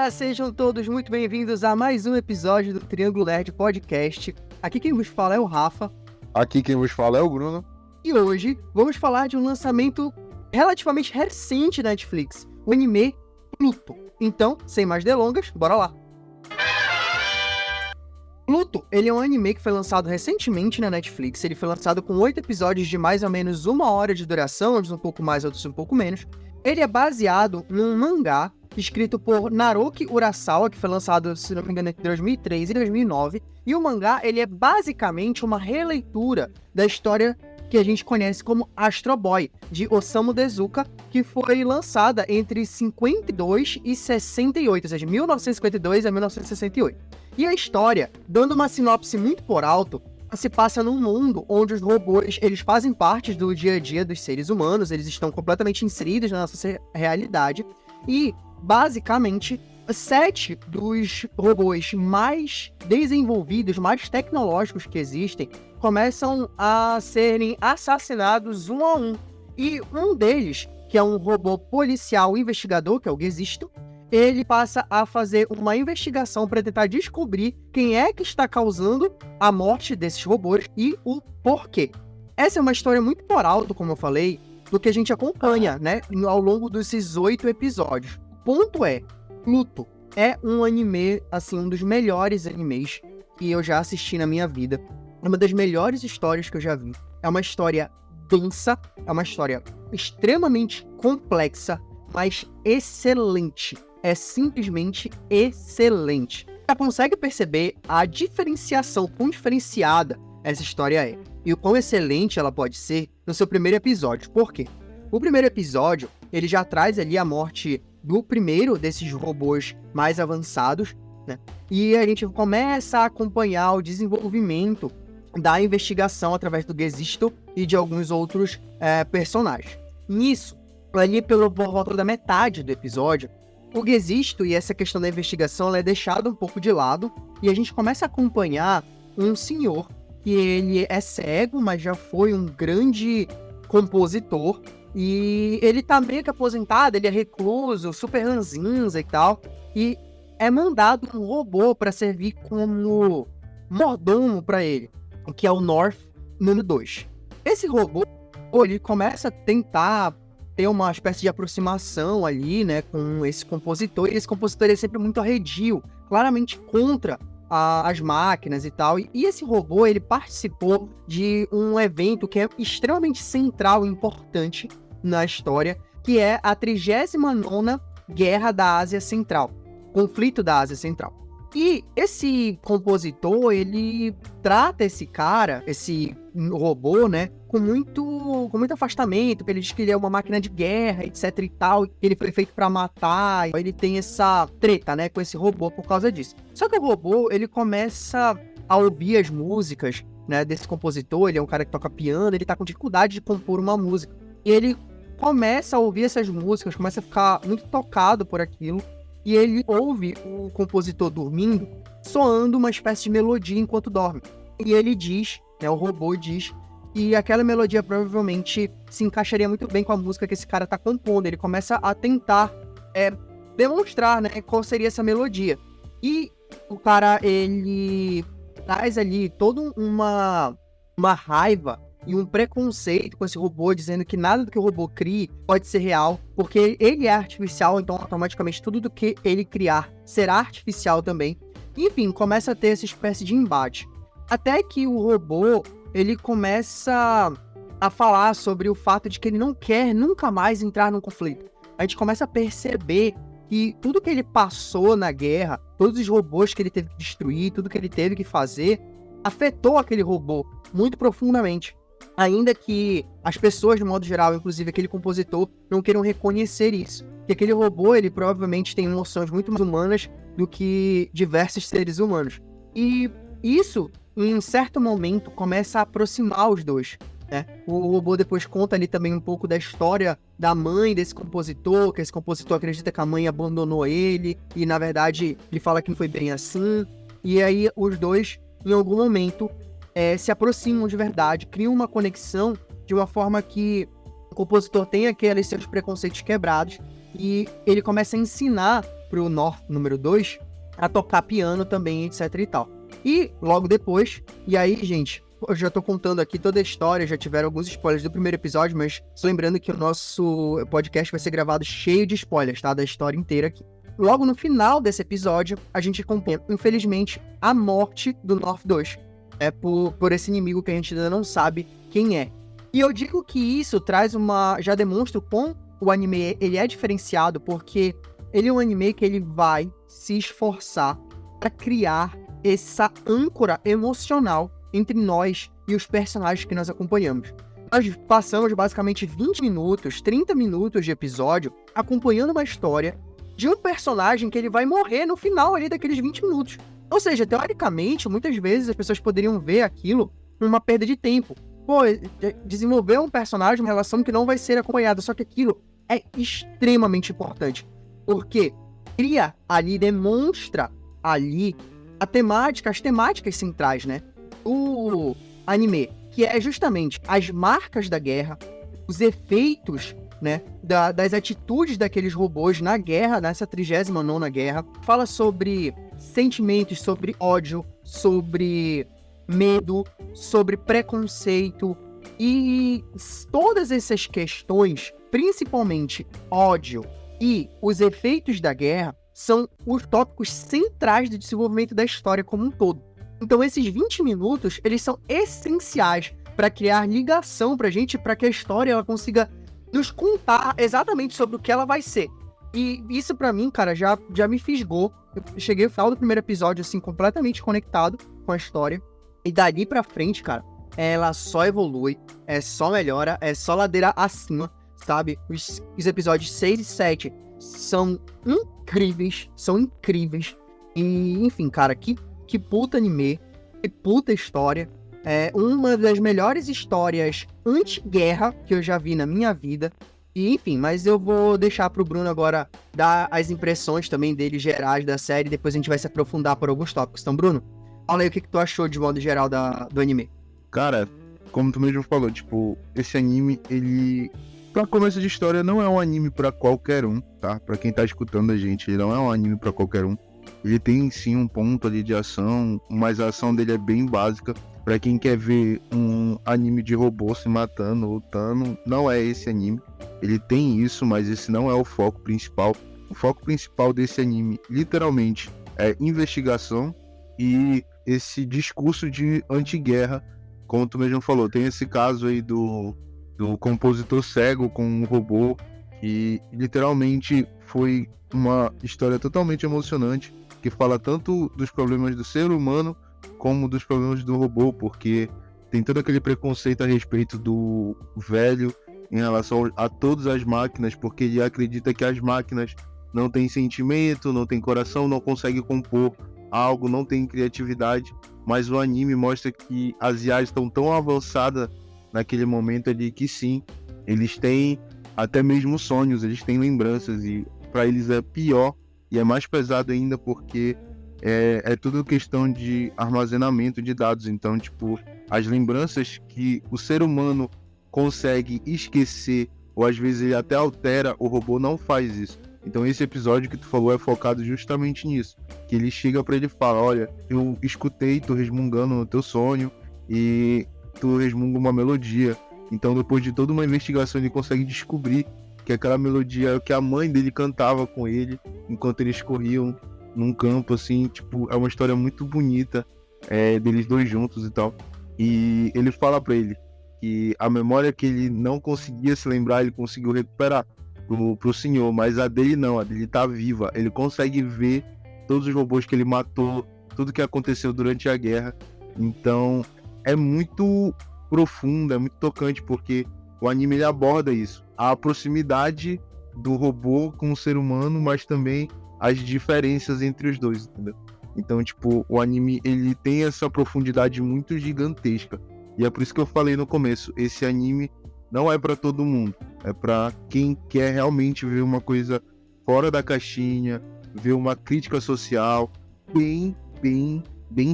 Olá, sejam todos muito bem-vindos a mais um episódio do Triângulo Nerd Podcast. Aqui quem vos fala é o Rafa. Aqui quem vos fala é o Bruno. E hoje vamos falar de um lançamento relativamente recente da Netflix, o anime Pluto. Então, sem mais delongas, bora lá! Pluto, ele é um anime que foi lançado recentemente na Netflix. Ele foi lançado com 8 episódios de mais ou menos 1 hora de duração, uns um pouco mais, outros um pouco menos. Ele é baseado num mangá escrito por Naoki Urasawa, que foi lançado, se não me engano, entre 2003 e 2009. E o mangá, ele é basicamente uma releitura da história que a gente conhece como Astro Boy, de Osamu Tezuka, que foi lançada entre 52 e 68, ou seja, 1952 a 1968. E a história, dando uma sinopse muito por alto, se passa num mundo onde os robôs, eles fazem parte do dia a dia dos seres humanos, eles estão completamente inseridos na nossa realidade, e, basicamente, 7 dos robôs mais desenvolvidos, mais tecnológicos que existem, começam a serem assassinados um a um. E um deles, que é um robô policial investigador, que é o Gezisto, ele passa a fazer uma investigação para tentar descobrir quem é que está causando a morte desses robôs e o porquê. Essa é uma história muito por alto, como eu falei, do que a gente acompanha, né, ao longo desses 8 episódios. O ponto é, Pluto é um anime, assim, um dos melhores animes que eu já assisti na minha vida. É uma das melhores histórias que eu já vi. É uma história densa, é uma história extremamente complexa, mas excelente. É simplesmente excelente. Você consegue perceber a diferenciação, quão diferenciada essa história é. E o quão excelente ela pode ser no seu primeiro episódio. Por quê? O primeiro episódio, ele já traz ali a morte do primeiro desses robôs mais avançados, né? E a gente começa a acompanhar o desenvolvimento da investigação através do Gezisto e de alguns outros personagens. Nisso, ali por volta da metade do episódio, o Gezisto e essa questão da investigação ela é deixada um pouco de lado e a gente começa a acompanhar um senhor que ele é cego, mas já foi um grande compositor e ele tá meio que aposentado, ele é recluso, super ranzinza e tal, e é mandado um robô para servir como mordomo para ele, que é o North número 2. Esse robô, ele começa a tentar ter uma espécie de aproximação ali, né, com esse compositor, e esse compositor é sempre muito arredio, claramente contra as máquinas e tal, e esse robô, ele participou de um evento que é extremamente central e importante na história, que é a 39ª Guerra da Ásia Central, conflito da Ásia Central. E esse compositor, ele trata esse cara, esse robô, né, com muito afastamento, porque ele diz que ele é uma máquina de guerra, etc e tal, que ele foi feito pra matar, ele tem essa treta, né, com esse robô por causa disso. Só que o robô, ele começa a ouvir as músicas, né, desse compositor, ele é um cara que toca piano, ele tá com dificuldade de compor uma música. E ele começa a ouvir essas músicas, começa a ficar muito tocado por aquilo, e ele ouve o compositor dormindo, soando uma espécie de melodia enquanto dorme. E ele diz, né, o robô diz, que aquela melodia provavelmente se encaixaria muito bem com a música que esse cara tá compondo. Ele começa a tentar demonstrar, né, qual seria essa melodia. E o cara, ele traz ali toda uma raiva e um preconceito com esse robô, dizendo que nada do que o robô crie pode ser real, porque ele é artificial, então automaticamente tudo do que ele criar será artificial também. Enfim, começa a ter essa espécie de embate. Até que o robô, ele começa a falar sobre o fato de que ele não quer nunca mais entrar num conflito. A gente começa a perceber que tudo que ele passou na guerra, todos os robôs que ele teve que destruir, tudo que ele teve que fazer, afetou aquele robô muito profundamente. Ainda que as pessoas, de modo geral, inclusive aquele compositor, não queiram reconhecer isso. Que aquele robô, ele provavelmente tem emoções muito mais humanas do que diversos seres humanos. E isso, em certo momento, começa a aproximar os dois, né? O robô depois conta ali também um pouco da história da mãe desse compositor, que esse compositor acredita que a mãe abandonou ele, e na verdade ele fala que não foi bem assim. E aí os dois, em algum momento, se aproximam de verdade, criam uma conexão de uma forma que o compositor tem aqueles seus preconceitos quebrados e ele começa a ensinar pro North número 2 a tocar piano também, etc e tal. E logo depois, e aí, gente, eu já tô contando aqui toda a história, já tiveram alguns spoilers do primeiro episódio, mas só lembrando que o nosso podcast vai ser gravado cheio de spoilers, tá? Da história inteira aqui. Logo no final desse episódio, a gente acompanha, infelizmente, a morte do North 2. É por esse inimigo que a gente ainda não sabe quem é. E eu digo que isso traz já demonstra o quão o anime ele é diferenciado, porque ele é um anime que ele vai se esforçar para criar essa âncora emocional entre nós e os personagens que nós acompanhamos. Nós passamos basicamente 20 minutos, 30 minutos de episódio acompanhando uma história de um personagem que ele vai morrer no final ali daqueles 20 minutos. Ou seja, teoricamente, muitas vezes as pessoas poderiam ver aquilo como uma perda de tempo. Pô, desenvolver um personagem, uma relação que não vai ser acompanhada, só que aquilo é extremamente importante, porque cria ali, demonstra ali as temáticas centrais, né? O anime, que é justamente as marcas da guerra, os efeitos, né, das atitudes daqueles robôs na guerra, nessa 39ª guerra, fala sobre sentimentos, sobre ódio, sobre medo, sobre preconceito, e todas essas questões, principalmente ódio e os efeitos da guerra, são os tópicos centrais do desenvolvimento da história como um todo. Então esses 20 minutos, eles são essenciais para criar ligação pra gente, para que a história ela consiga nos contar exatamente sobre o que ela vai ser. E isso pra mim, cara, já me fisgou. Eu cheguei ao final do primeiro episódio, assim, completamente conectado com a história. E dali pra frente, cara, ela só evolui, é só melhora, é só ladeira acima, sabe? Os episódios 6 e 7 são incríveis. E, enfim, cara, que puta anime, que puta história. É uma das melhores histórias anti-guerra que eu já vi na minha vida. E, enfim, mas eu vou deixar pro Bruno agora dar as impressões também dele gerais da série. Depois a gente vai se aprofundar por alguns tópicos. Então, Bruno, fala aí o que tu achou de modo geral do anime. Cara, como tu mesmo falou, tipo, esse anime, ele... Pra começo de história, não é um anime pra qualquer um, tá? Pra quem tá escutando a gente, ele não é um anime pra qualquer um. Ele tem, sim, um ponto ali de ação, mas a ação dele é bem básica. Pra quem quer ver um anime de robô se matando, lutando, não é esse anime. Ele tem isso, mas esse não é o foco principal. O foco principal desse anime, literalmente, é investigação e esse discurso de anti-guerra. Como tu mesmo falou, tem esse caso aí do compositor cego com um robô, que literalmente foi uma história totalmente emocionante, que fala tanto dos problemas do ser humano como dos problemas do robô, porque tem todo aquele preconceito a respeito do velho em relação a todas as máquinas, porque ele acredita que as máquinas não têm sentimento, não têm coração, não conseguem compor algo, não têm criatividade, mas o anime mostra que as IAs estão tão avançadas naquele momento ali que sim, eles têm até mesmo sonhos, eles têm lembranças, e para eles é pior e é mais pesado ainda, porque é tudo questão de armazenamento de dados. Então, tipo, as lembranças que o ser humano consegue esquecer, ou às vezes ele até altera, o robô não faz isso. Então esse episódio que tu falou é focado justamente nisso, que ele chega pra ele e fala: olha, eu escutei tu resmungando no teu sonho e tu resmunga uma melodia. Então depois de toda uma investigação ele consegue descobrir que aquela melodia é o que a mãe dele cantava com ele enquanto eles corriam num campo, assim, tipo, é uma história muito bonita, deles dois juntos e tal. E ele fala pra ele que a memória que ele não conseguia se lembrar, ele conseguiu recuperar pro senhor, mas a dele não, a dele tá viva. Ele consegue ver todos os robôs que ele matou, tudo que aconteceu durante a guerra. Então é muito profundo, é muito tocante, porque o anime ele aborda isso, a proximidade do robô com o ser humano, mas também as diferenças entre os dois, entendeu? Então, tipo, o anime ele tem essa profundidade muito gigantesca. E é por isso que eu falei no começo, esse anime não é pra todo mundo, é pra quem quer realmente ver uma coisa fora da caixinha, ver uma crítica social bem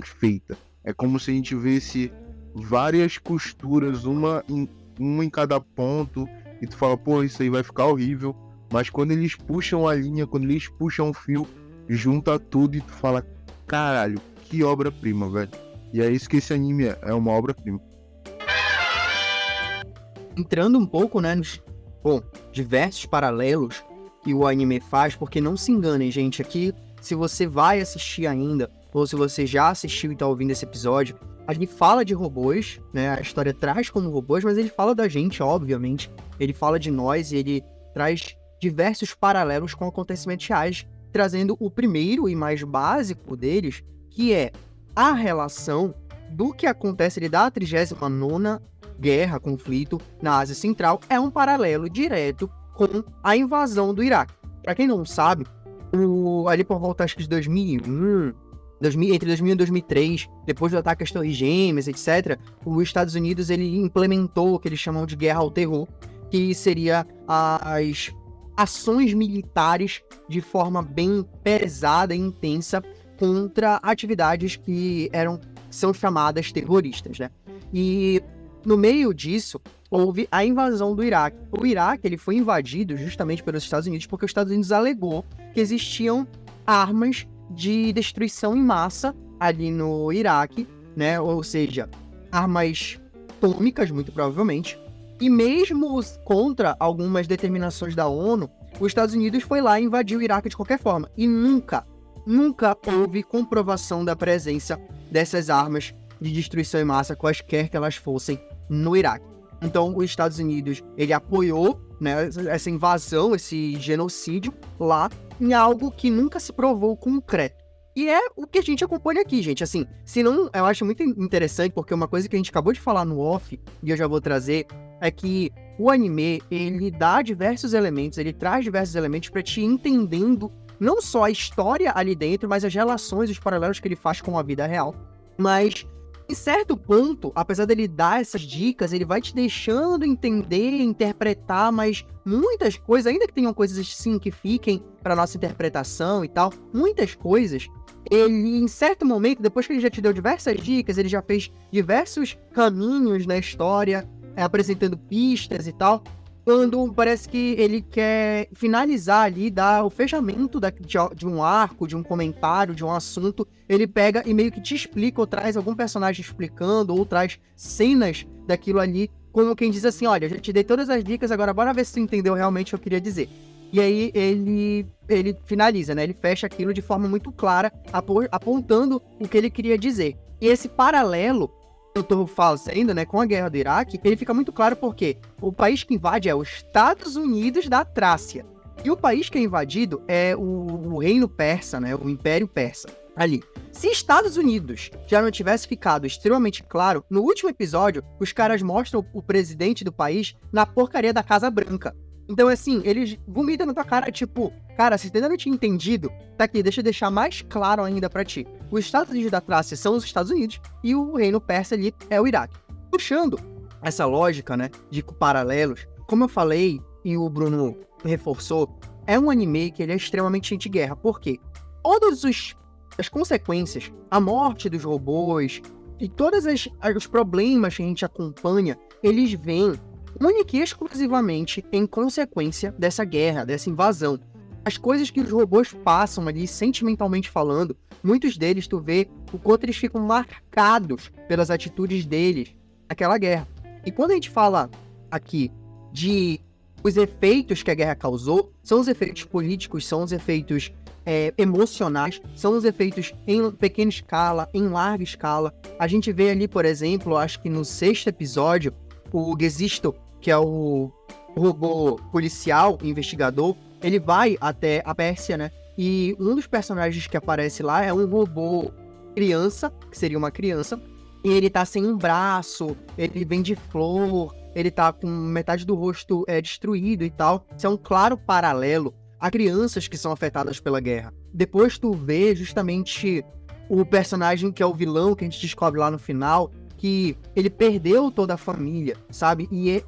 feita. É como se a gente visse várias costuras, uma em cada ponto, e tu fala, pô, isso aí vai ficar horrível, Mas quando eles puxam a linha, quando eles puxam o fio, junta tudo e tu fala, caralho, que obra-prima, velho. E é isso que esse anime é uma obra-prima. Entrando um pouco, né, nos diversos paralelos que o anime faz, porque não se enganem, gente, aqui, se você vai assistir ainda, ou se você já assistiu e tá ouvindo esse episódio, a gente fala de robôs, né, a história traz como robôs, mas ele fala da gente, obviamente, ele fala de nós e ele traz diversos paralelos com acontecimentos reais, trazendo o primeiro e mais básico deles, que é a relação do que acontece ali da 39ª guerra, conflito na Ásia Central, é um paralelo direto com a invasão do Iraque. Para quem não sabe, ali por volta acho que de 2001, entre 2000 e 2003, depois do ataque às Torres Gêmeas, etc., os Estados Unidos ele implementou o que eles chamam de guerra ao terror, que seria as ações militares de forma bem pesada e intensa contra atividades que são chamadas terroristas, né? E no meio disso, houve a invasão do Iraque. O Iraque ele foi invadido justamente pelos Estados Unidos porque os Estados Unidos alegou que existiam armas de destruição em massa ali no Iraque, né? Ou seja, armas atômicas, muito provavelmente. E mesmo contra algumas determinações da ONU, os Estados Unidos foi lá e invadiu o Iraque de qualquer forma. E nunca houve comprovação da presença dessas armas de destruição em massa, quaisquer que elas fossem, no Iraque. Então, os Estados Unidos, ele apoiou, né, essa invasão, esse genocídio lá, em algo que nunca se provou concreto. E é o que a gente acompanha aqui, gente. Assim, se não, eu acho muito interessante, porque uma coisa que a gente acabou de falar no off, e eu já vou trazer, é que o anime, ele dá diversos elementos, ele traz diversos elementos pra te ir entendendo não só a história ali dentro, mas as relações, os paralelos que ele faz com a vida real. Mas, em certo ponto, apesar dele dar essas dicas, ele vai te deixando entender, interpretar, mas muitas coisas, ainda que tenham coisas sim que fiquem para nossa interpretação e tal, muitas coisas, ele, em certo momento, depois que ele já te deu diversas dicas, ele já fez diversos caminhos na história, apresentando pistas e tal, quando parece que ele quer finalizar ali, dar o fechamento de um arco, de um comentário, de um assunto, ele pega e meio que te explica, ou traz algum personagem explicando, ou traz cenas daquilo ali, como quem diz assim, olha, eu já te dei todas as dicas, agora bora ver se tu entendeu realmente o que eu queria dizer. E aí ele finaliza, né? Ele fecha aquilo de forma muito clara, apontando o que ele queria dizer. E esse paralelo eu tô fazendo, né, com a guerra do Iraque, ele fica muito claro porque o país que invade é os Estados Unidos da Trácia. E o país que é invadido é o Reino Persa, né, o Império Persa, ali. Se Estados Unidos já não tivesse ficado extremamente claro, no último episódio, os caras mostram o presidente do país na porcaria da Casa Branca. Então, assim, eles vomitam na tua cara, tipo, cara, se você ainda não tinha entendido, tá aqui, deixa eu deixar mais claro ainda pra ti. Os Estados Unidos da Trácia são os Estados Unidos e o Reino Persa ali é o Iraque. Puxando essa lógica, né, de paralelos, como eu falei e o Bruno reforçou, é um anime que ele é extremamente anti-guerra. Por quê? Todas as consequências, a morte dos robôs e todos os problemas que a gente acompanha, eles vêm única e exclusivamente em consequência dessa guerra, dessa invasão. As coisas que os robôs passam ali, sentimentalmente falando, muitos deles tu vê o quanto eles ficam marcados pelas atitudes deles naquela guerra. E quando a gente fala aqui de os efeitos que a guerra causou, são os efeitos políticos, são os efeitos emocionais, são os efeitos em pequena escala, em larga escala. A gente vê ali, por exemplo, acho que no 6º episódio, o Gesisto, que é o robô policial, investigador, ele vai até a Pérsia, né? E um dos personagens que aparece lá é um robô criança, que seria uma criança, e ele tá sem um braço, ele vem de flor, ele tá com metade do rosto destruído e tal. Isso é um claro paralelo a crianças que são afetadas pela guerra. Depois tu vê justamente o personagem que é o vilão, que a gente descobre lá no final, que ele perdeu toda a família, sabe? E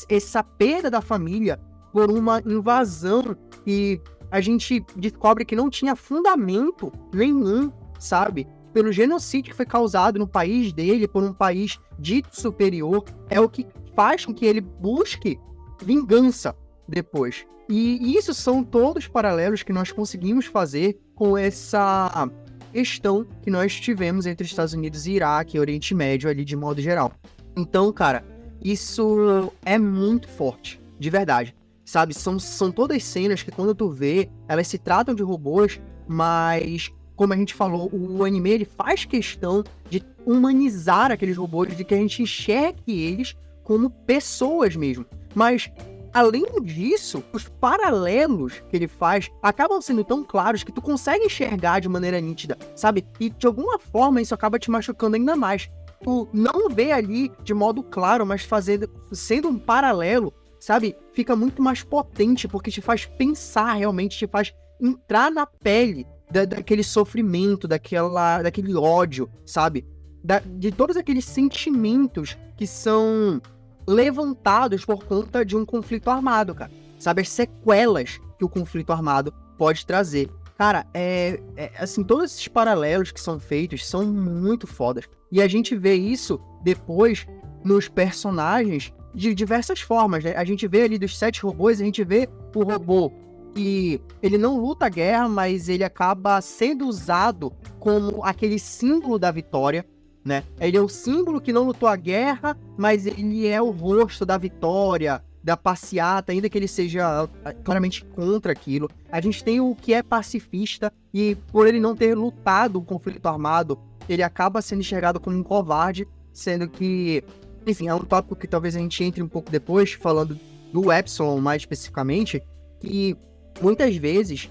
essa perda da família por uma invasão que a gente descobre que não tinha fundamento nenhum, sabe? Pelo genocídio que foi causado no país dele, por um país dito superior, é o que faz com que ele busque vingança depois. E isso são todos paralelos que nós conseguimos fazer com essa questão que nós tivemos entre Estados Unidos e Iraque e Oriente Médio ali de modo geral. Então, cara, isso é muito forte, de verdade, sabe? São todas cenas que quando tu vê, elas se tratam de robôs, mas, como a gente falou, o anime ele faz questão de humanizar aqueles robôs, de que a gente enxergue eles como pessoas mesmo. Mas, além disso, os paralelos que ele faz acabam sendo tão claros que tu consegue enxergar de maneira nítida, sabe? E de alguma forma isso acaba te machucando ainda mais. Tu não vê ali de modo claro, mas sendo um paralelo, sabe? Fica muito mais potente, porque te faz pensar realmente, te faz entrar na pele daquele sofrimento, daquele ódio, sabe? De todos aqueles sentimentos que são levantados por conta de um conflito armado, cara. Sabe, as sequelas que o conflito armado pode trazer. Cara, assim, todos esses paralelos que são feitos são muito fodas. E a gente vê isso depois nos personagens de diversas formas, né? A gente vê ali dos 7 robôs, a gente vê o robô que ele não luta a guerra, mas ele acaba sendo usado como aquele símbolo da vitória, né? Ele é o símbolo que não lutou a guerra, mas ele é o rosto da vitória, da passeata, ainda que ele seja claramente contra aquilo. A gente tem o que é pacifista, e por ele não ter lutado o conflito armado, ele acaba sendo enxergado como um covarde, sendo que, enfim, é um tópico que talvez a gente entre um pouco depois, falando do Epsilon mais especificamente, que muitas vezes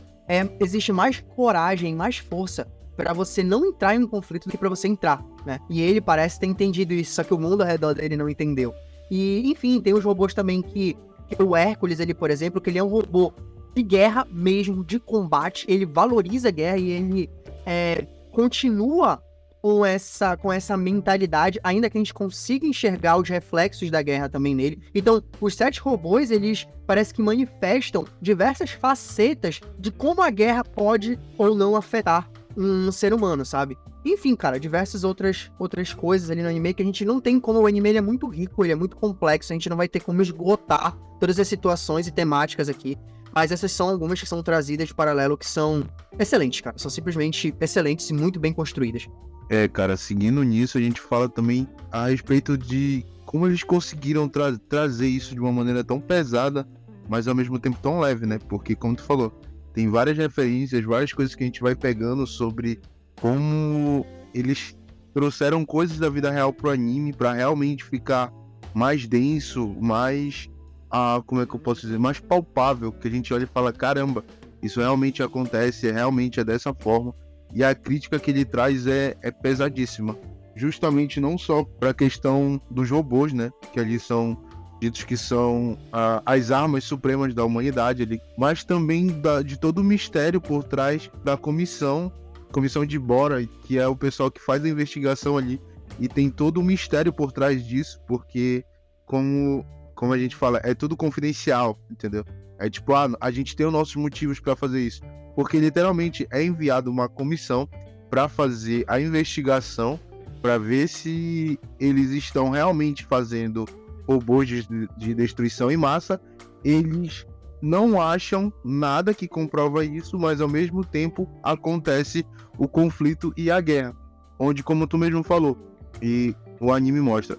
existe mais coragem, mais força para você não entrar em um conflito do que para você entrar, né? E ele parece ter entendido isso, só que o mundo ao redor dele não entendeu. E, enfim, tem os robôs também que o Hércules, ele, por exemplo, que ele é um robô de guerra mesmo, de combate, ele valoriza a guerra e ele continua com essa mentalidade, ainda que a gente consiga enxergar os reflexos da guerra também nele. Então, os 7 robôs, eles parece que manifestam diversas facetas de como a guerra pode ou não afetar um ser humano, sabe? Enfim, cara, diversas outras coisas ali no anime que a gente não tem como. O anime ele é muito rico, ele é muito complexo, a gente não vai ter como esgotar todas as situações e temáticas aqui. Mas essas são algumas que são trazidas de paralelo que são excelentes, cara. São simplesmente excelentes e muito bem construídas. Cara, seguindo nisso, a gente fala também a respeito de como eles conseguiram trazer isso de uma maneira tão pesada, mas ao mesmo tempo tão leve, né? Porque, como tu falou, tem várias referências, várias coisas que a gente vai pegando sobre como eles trouxeram coisas da vida real pro anime pra realmente ficar mais denso, mais, como é que eu posso dizer, mais palpável, que a gente olha e fala, caramba, isso realmente acontece, realmente é dessa forma. E a crítica que ele traz é pesadíssima, justamente não só para a questão dos robôs, né, que ali são ditos que são as armas supremas da humanidade ali, mas também de todo o mistério por trás da comissão de Bora, que é o pessoal que faz a investigação ali, e tem todo o mistério por trás disso, porque como a gente fala, é tudo confidencial, entendeu? É tipo, a gente tem os nossos motivos para fazer isso, porque literalmente é enviado uma comissão para fazer a investigação, para ver se eles estão realmente fazendo robôs de destruição em massa. Eles não acham nada que comprova isso, mas ao mesmo tempo acontece o conflito e a guerra, onde, como tu mesmo falou, e o anime mostra,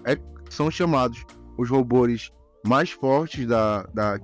são chamados os robôs mais fortes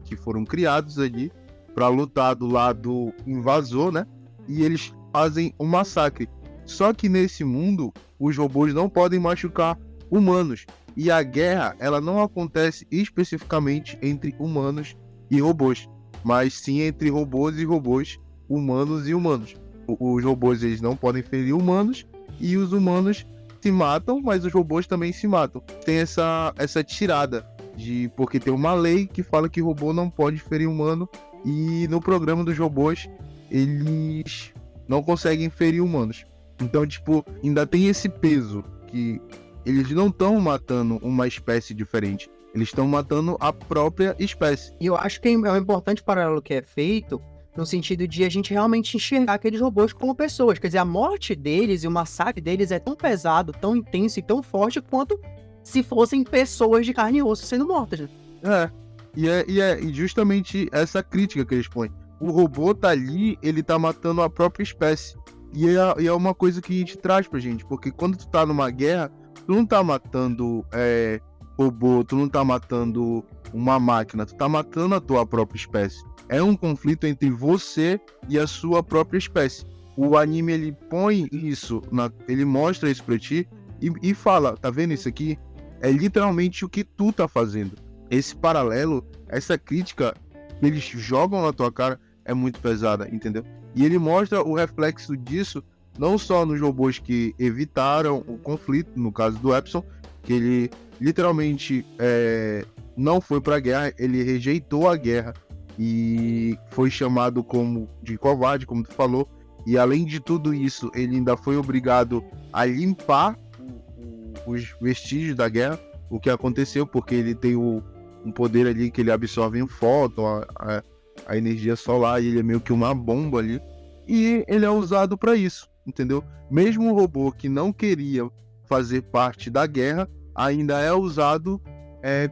que foram criados ali para lutar do lado invasor, né? E eles fazem um massacre. Só que nesse mundo, os robôs não podem machucar humanos. E a guerra, ela não acontece especificamente entre humanos e robôs, mas sim entre robôs e robôs, humanos e humanos. Os robôs, eles não podem ferir humanos, e os humanos se matam, mas os robôs também se matam. Tem essa tirada, porque tem uma lei que fala que robô não pode ferir humano, e no programa dos robôs, eles não conseguem ferir humanos. Então, tipo, ainda tem esse peso, que eles não estão matando uma espécie diferente, eles estão matando a própria espécie. E eu acho que é um importante paralelo que é feito, no sentido de a gente realmente enxergar aqueles robôs como pessoas. Quer dizer, a morte deles e o massacre deles é tão pesado, tão intenso e tão forte quanto se fossem pessoas de carne e osso sendo mortas, né? E justamente essa crítica que eles põem. O robô tá ali, ele tá matando a própria espécie. E é uma coisa que a gente traz pra gente, porque quando tu tá numa guerra, tu não tá matando robô, tu não tá matando uma máquina, tu tá matando a tua própria espécie. É um conflito entre você e a sua própria espécie. O anime, ele põe isso, ele mostra isso pra ti e fala, tá vendo isso aqui? É literalmente o que tu tá fazendo. Esse paralelo, essa crítica que eles jogam na tua cara é muito pesada, entendeu? E ele mostra o reflexo disso não só nos robôs que evitaram o conflito, no caso do Epson, que ele literalmente não foi pra guerra, ele rejeitou a guerra e foi chamado como de covarde, como tu falou, e além de tudo isso, ele ainda foi obrigado a limpar os vestígios da guerra, o que aconteceu, porque ele tem um poder ali que ele absorve em fóton, a energia solar, e ele é meio que uma bomba ali, e ele é usado para isso, entendeu? Mesmo um robô que não queria fazer parte da guerra, ainda é usado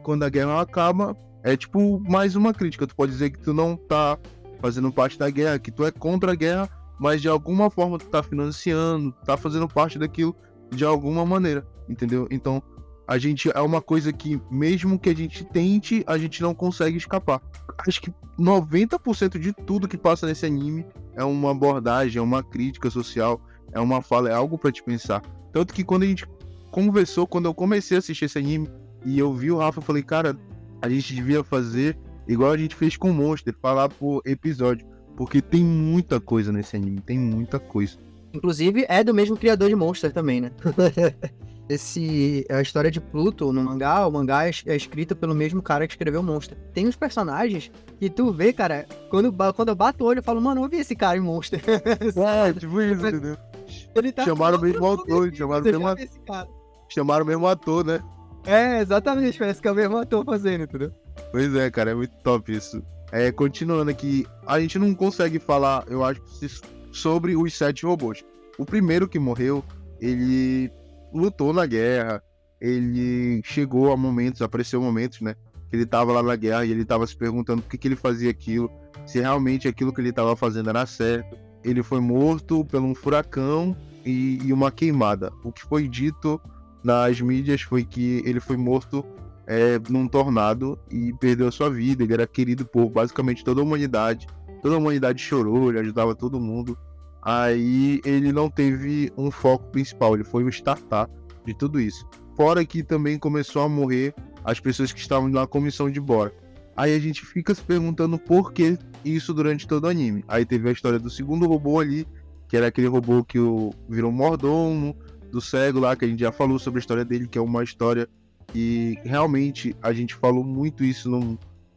quando a guerra acaba. É tipo mais uma crítica, tu pode dizer que tu não tá fazendo parte da guerra, que tu é contra a guerra, mas de alguma forma tu tá financiando, tá fazendo parte daquilo de alguma maneira, entendeu? Então, a gente é uma coisa que, mesmo que a gente tente, a gente não consegue escapar. Acho que 90% de tudo que passa nesse anime é uma abordagem, é uma crítica social, é uma fala, é algo pra te pensar. Tanto que quando a gente conversou, quando eu comecei a assistir esse anime, e eu vi o Rafa, eu falei, cara, a gente devia fazer igual a gente fez com o Monster, falar por episódio, porque tem muita coisa nesse anime, tem muita coisa. Inclusive, é do mesmo criador de Monster também, né? A história de Pluto no mangá, o mangá é escrito pelo mesmo cara que escreveu Monster. Tem uns personagens que tu vê, cara, quando eu bato o olho, eu falo, mano, eu vi esse cara em Monster. Tipo isso, entendeu? Ele tá chamaram o mesmo autor, chamaram o mesmo ator, né? Exatamente, parece que é o mesmo ator fazendo, entendeu? Pois é, cara, é muito top isso. Continuando aqui, a gente não consegue falar, eu acho, sobre os 7 robôs. O primeiro que morreu, ele lutou na guerra, ele chegou a momentos, apareceu momentos, né, que ele tava lá na guerra e ele tava se perguntando por que ele fazia aquilo, se realmente aquilo que ele tava fazendo era certo. Ele foi morto por um furacão e uma queimada. O que foi dito nas mídias foi que ele foi morto num tornado e perdeu a sua vida. Ele era querido por basicamente toda a humanidade. Toda a humanidade chorou, ele ajudava todo mundo. Aí ele não teve um foco principal, ele foi o startar de tudo isso. Fora que também começou a morrer as pessoas que estavam na comissão de Bora. Aí a gente fica se perguntando por que isso durante todo o anime. Aí teve a história do segundo robô ali, que era aquele robô que virou mordomo, do cego lá, que a gente já falou sobre a história dele, que é uma história que realmente a gente falou muito isso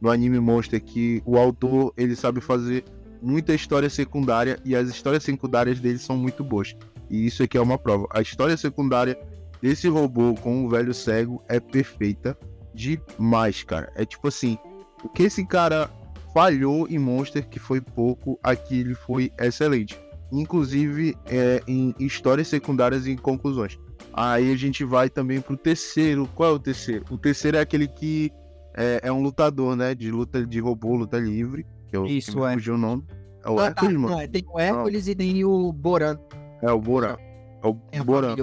no anime Monster, que o autor, ele sabe fazer muita história secundária e as histórias secundárias dele são muito boas. E isso aqui é uma prova. A história secundária desse robô com o velho cego é perfeita demais, cara. É tipo assim, o que esse cara falhou em Monster, que foi pouco, aqui ele foi excelente. Inclusive em histórias secundárias e em conclusões. Aí a gente vai também pro terceiro. Qual é o terceiro? O terceiro é aquele que é um lutador, né? De luta de robô, luta livre. Isso, fugiu o nome. É o Hércules, mano? Não, tem o Hércules e tem o Boran. É o Boran. É o Boran.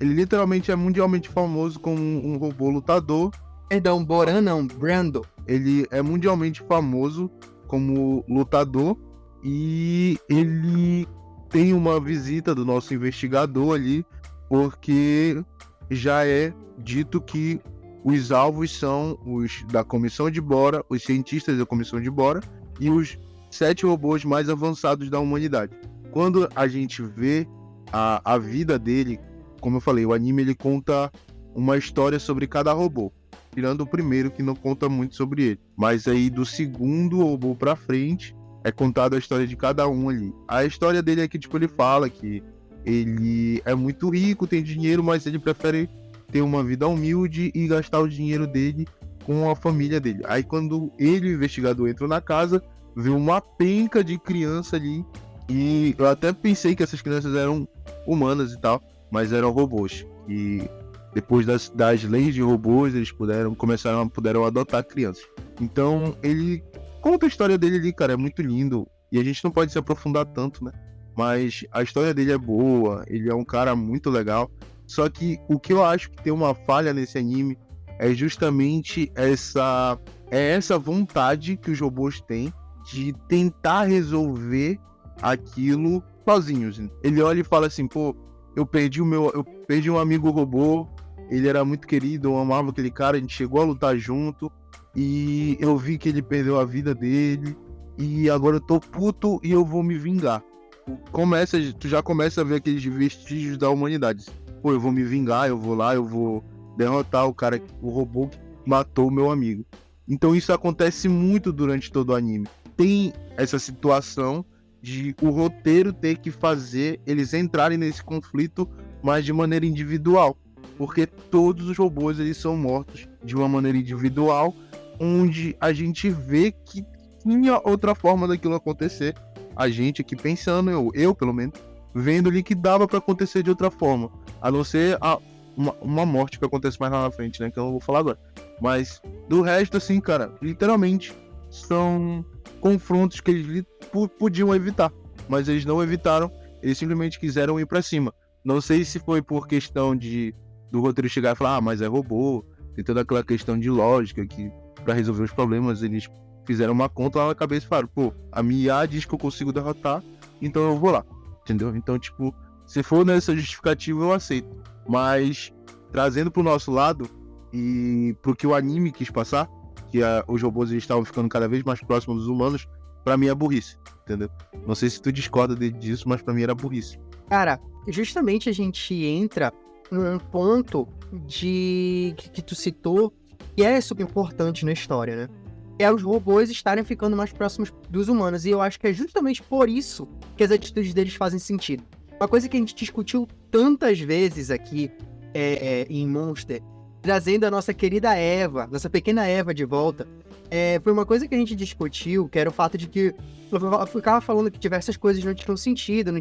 Ele literalmente é mundialmente famoso como um robô lutador. Perdão, Boran não, Brando. Ele é mundialmente famoso como lutador e ele tem uma visita do nosso investigador ali, porque já é dito que os alvos são os da comissão de Bora, os cientistas da comissão de Bora e os 7 robôs mais avançados da humanidade. Quando a gente vê a vida dele, como eu falei, o anime ele conta uma história sobre cada robô, tirando o primeiro que não conta muito sobre ele. Mas aí do segundo robô pra frente é contada a história de cada um ali. A história dele é que tipo, ele fala que ele é muito rico, tem dinheiro, mas ele prefere ter uma vida humilde e gastar o dinheiro dele com a família dele. Aí quando ele, o investigador, entra na casa, vê uma penca de criança ali, e eu até pensei que essas crianças eram humanas e tal, mas eram robôs. E Depois das leis de robôs, eles puderam adotar crianças. Então, ele conta a história dele ali, cara, é muito lindo. E a gente não pode se aprofundar tanto, né? Mas a história dele é boa, ele é um cara muito legal. Só que o que eu acho que tem uma falha nesse anime é justamente essa vontade que os robôs têm de tentar resolver aquilo sozinhos. Ele olha e fala assim, pô, eu perdi um amigo robô, ele era muito querido, eu amava aquele cara, a gente chegou a lutar junto, e eu vi que ele perdeu a vida dele, e agora eu tô puto e eu vou me vingar. Tu já começa a ver aqueles vestígios da humanidade. Pô, eu vou me vingar, eu vou lá, eu vou derrotar o robô que matou o meu amigo. Então isso acontece muito durante todo o anime. Tem essa situação de o roteiro ter que fazer eles entrarem nesse conflito, mas de maneira individual. Porque todos os robôs eles são mortos de uma maneira individual, onde a gente vê que tinha outra forma daquilo acontecer. A gente aqui pensando, eu pelo menos, vendo ali que dava pra acontecer de outra forma. A não ser uma morte que acontece mais lá na frente, né? Que eu não vou falar agora. Mas do resto, assim, cara, literalmente são confrontos que eles podiam evitar. Mas eles não evitaram, eles simplesmente quiseram ir pra cima. Não sei se foi por questão do roteiro chegar e falar, mas é robô. Tem toda aquela questão de lógica que pra resolver os problemas eles fizeram uma conta lá na cabeça e falaram, pô, a minha IA diz que eu consigo derrotar, então eu vou lá, entendeu? Então, tipo, se for nessa justificativa eu aceito, mas trazendo pro nosso lado e pro que o anime quis passar, que os robôs eles estavam ficando cada vez mais próximos dos humanos, pra mim é burrice, entendeu? Não sei se tu discorda disso, mas pra mim era burrice. Cara, justamente a gente entra num ponto que tu citou, que é super importante na história, né? É os robôs estarem ficando mais próximos dos humanos. E eu acho que é justamente por isso que as atitudes deles fazem sentido. Uma coisa que a gente discutiu tantas vezes aqui em Monster, trazendo a nossa querida Eva, nossa pequena Eva de volta, foi uma coisa que a gente discutiu, que era o fato de que eu ficava falando que diversas coisas não tinham sentido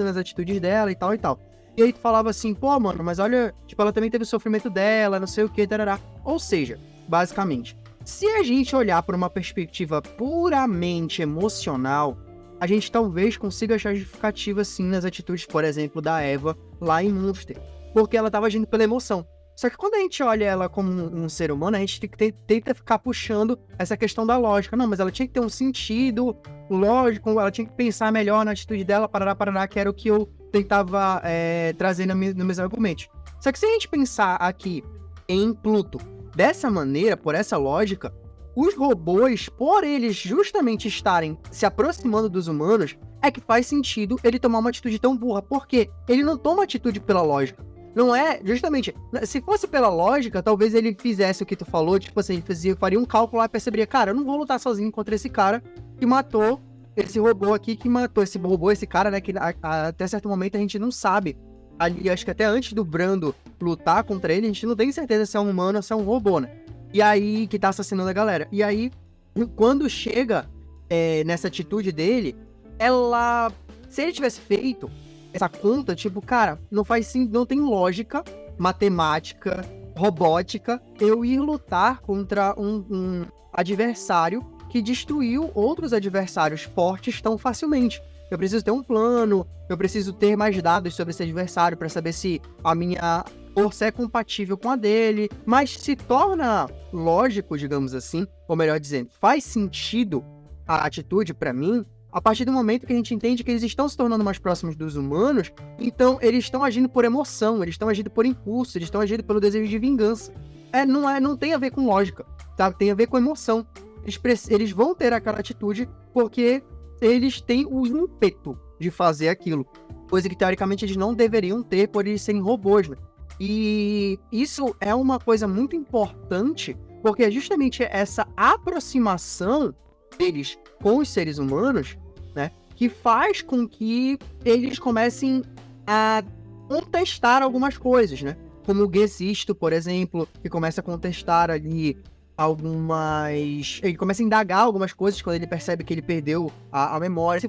nas atitudes dela e tal e tal. E aí tu falava assim, pô, mano, mas olha, tipo, ela também teve o sofrimento dela, não sei o que, tarará. Ou seja, basicamente, se a gente olhar por uma perspectiva puramente emocional, a gente talvez consiga achar justificativa, sim, nas atitudes, por exemplo, da Eva lá em Monster, porque ela estava agindo pela emoção. Só que quando a gente olha ela como um ser humano, a gente tenta ficar puxando essa questão da lógica. Não, mas ela tinha que ter um sentido lógico, ela tinha que pensar melhor na atitude dela, parará, que era o que eu tentava trazer nos meus argumentos. Só que se a gente pensar aqui em Pluto dessa maneira, por essa lógica, os robôs, por eles justamente estarem se aproximando dos humanos, é que faz sentido ele tomar uma atitude tão burra. Porque ele não toma atitude pela lógica. Não é, justamente, se fosse pela lógica, talvez ele fizesse o que tu falou, tipo assim, ele faria um cálculo lá e perceberia, cara, eu não vou lutar sozinho contra esse cara que matou esse robô aqui, esse cara, né, que até certo momento a gente não sabe. Ali, acho que até antes do Brando lutar contra ele, a gente não tem certeza se é um humano ou se é um robô, né? E aí, que tá assassinando a galera. E aí, quando chega nessa atitude dele, se ele tivesse feito essa conta, tipo, cara, não tem lógica, matemática, robótica, eu ir lutar contra um adversário que destruiu outros adversários fortes tão facilmente. Eu preciso ter um plano, eu preciso ter mais dados sobre esse adversário para saber se a minha força é compatível com a dele, mas se torna lógico, digamos assim, ou melhor dizendo, faz sentido a atitude para mim, a partir do momento que a gente entende que eles estão se tornando mais próximos dos humanos, então eles estão agindo por emoção, eles estão agindo por impulso, eles estão agindo pelo desejo de vingança. Não tem a ver com lógica, tá? Tem a ver com emoção. Eles vão ter aquela atitude porque eles têm o ímpeto de fazer aquilo, coisa que teoricamente eles não deveriam ter por eles serem robôs, né? E isso é uma coisa muito importante, porque é justamente essa aproximação deles com os seres humanos, né, que faz com que eles comecem a contestar algumas coisas, né? Como o Gesisto, por exemplo, que começa a contestar ali Ele começa a indagar algumas coisas quando ele percebe que ele perdeu a memória. Se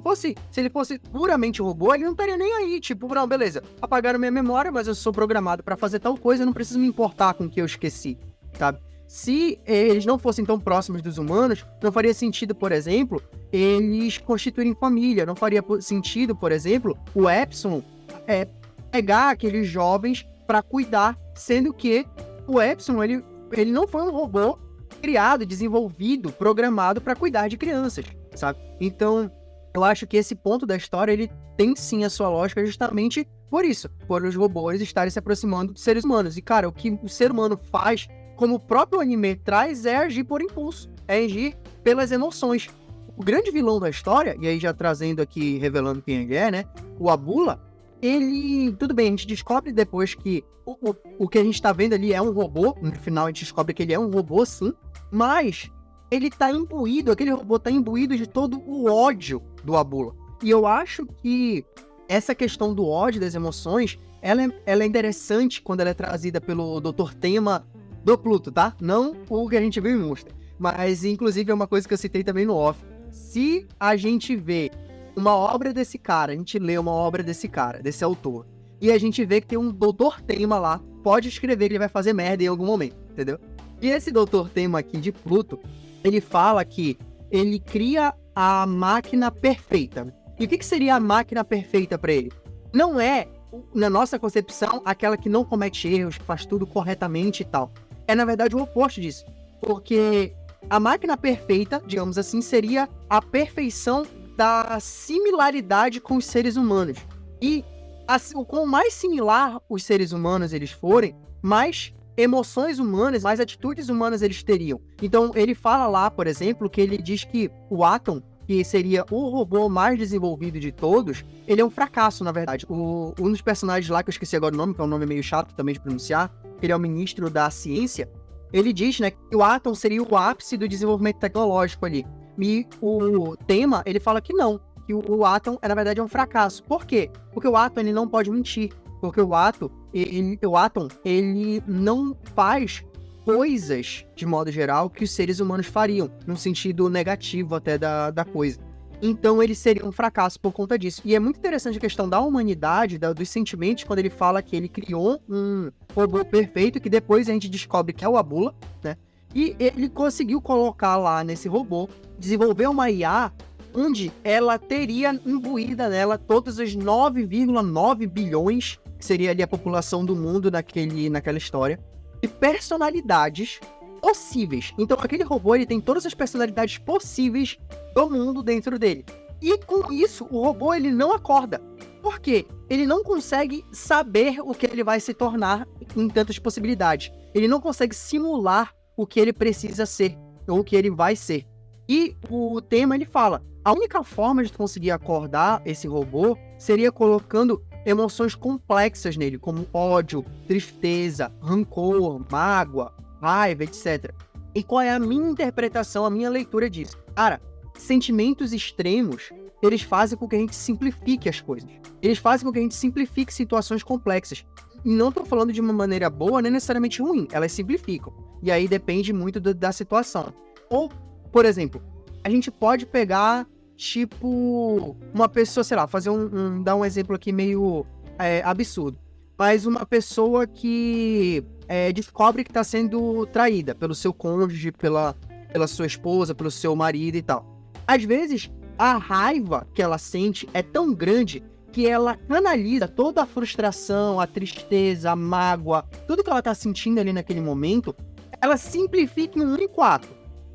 ele fosse puramente robô, ele não estaria nem aí. Tipo, não, beleza, apagaram minha memória, mas eu sou programado pra fazer tal coisa, eu não preciso me importar com o que eu esqueci, sabe? Se eles não fossem tão próximos dos humanos, não faria sentido, por exemplo, eles constituírem família. Não faria sentido, por exemplo, o Epsilon pegar aqueles jovens pra cuidar, sendo que o Epsilon, ele não foi um robô criado, desenvolvido, programado para cuidar de crianças, sabe? Então, eu acho que esse ponto da história, ele tem sim a sua lógica justamente por isso, por os robôs estarem se aproximando dos seres humanos. E, cara, o que o ser humano faz, como o próprio anime traz, é agir por impulso, é agir pelas emoções. O grande vilão da história, e aí já trazendo aqui, revelando quem ele é, né? O Abula, ele... Tudo bem, a gente descobre depois que o que a gente tá vendo ali é um robô. No final a gente descobre que ele é um robô, sim. Mas ele tá imbuído, aquele robô tá imbuído de todo o ódio do Abula. E eu acho que essa questão do ódio, das emoções, ela é interessante quando ela é trazida pelo Dr. Tema do Pluto, tá? Não o que a gente viu em Monster. Mas, inclusive, é uma coisa que eu citei também no off. Se a gente vê uma obra desse cara, a gente lê uma obra desse cara, desse autor, e a gente vê que tem um Dr. Tema lá, pode escrever que ele vai fazer merda em algum momento, entendeu? E esse Dr. Tema aqui de Pluto, ele fala que ele cria a máquina perfeita. E o que seria a máquina perfeita para ele? Não é, na nossa concepção, aquela que não comete erros, que faz tudo corretamente e tal. É, na verdade, o oposto disso. Porque a máquina perfeita, digamos assim, seria a perfeição da similaridade com os seres humanos. E assim, quanto mais similar os seres humanos eles forem, mais emoções humanas, mais atitudes humanas eles teriam. Então, ele fala lá, por exemplo, que ele diz que o Atom, que seria o robô mais desenvolvido de todos, ele é um fracasso, na verdade. Um dos personagens lá, que eu esqueci agora o nome, que é um nome meio chato também de pronunciar, ele é o ministro da ciência, ele diz, né, que o Atom seria o ápice do desenvolvimento tecnológico ali. E o Tema, ele fala que não, que o Atom, na verdade, é um fracasso. Por quê? Porque o Atom, ele não pode mentir. Porque o Atom, ele não faz coisas, de modo geral, que os seres humanos fariam, num sentido negativo até da coisa. Então ele seria um fracasso por conta disso. E é muito interessante a questão da humanidade, dos sentimentos, quando ele fala que ele criou um robô perfeito, que depois a gente descobre que é o Abula, né? E ele conseguiu colocar lá nesse robô, desenvolver uma IA onde ela teria imbuída nela todos os 9,9 bilhões, que seria ali a população do mundo naquela história, de personalidades possíveis. Então aquele robô, ele tem todas as personalidades possíveis do mundo dentro dele. E com isso, o robô, ele não acorda. Por quê? Ele não consegue saber o que ele vai se tornar em tantas possibilidades. Ele não consegue simular o que ele precisa ser, ou o que ele vai ser. E o Tema, ele fala, a única forma de conseguir acordar esse robô seria colocando emoções complexas nele, como ódio, tristeza, rancor, mágoa, raiva, etc. E qual é a minha interpretação, a minha leitura disso? Cara, sentimentos extremos, eles fazem com que a gente simplifique as coisas. Eles fazem com que a gente simplifique situações complexas. E não tô falando de uma maneira boa, nem necessariamente ruim, elas simplificam. E aí depende muito da situação. Ou, por exemplo, a gente pode pegar, tipo, uma pessoa, sei lá, dar um exemplo aqui meio absurdo. Mas uma pessoa que descobre que está sendo traída pelo seu cônjuge, pela sua esposa, pelo seu marido e tal. Às vezes, a raiva que ela sente é tão grande que ela canaliza toda a frustração, a tristeza, a mágoa, tudo que ela está sentindo ali naquele momento, ela simplifica em um único ato,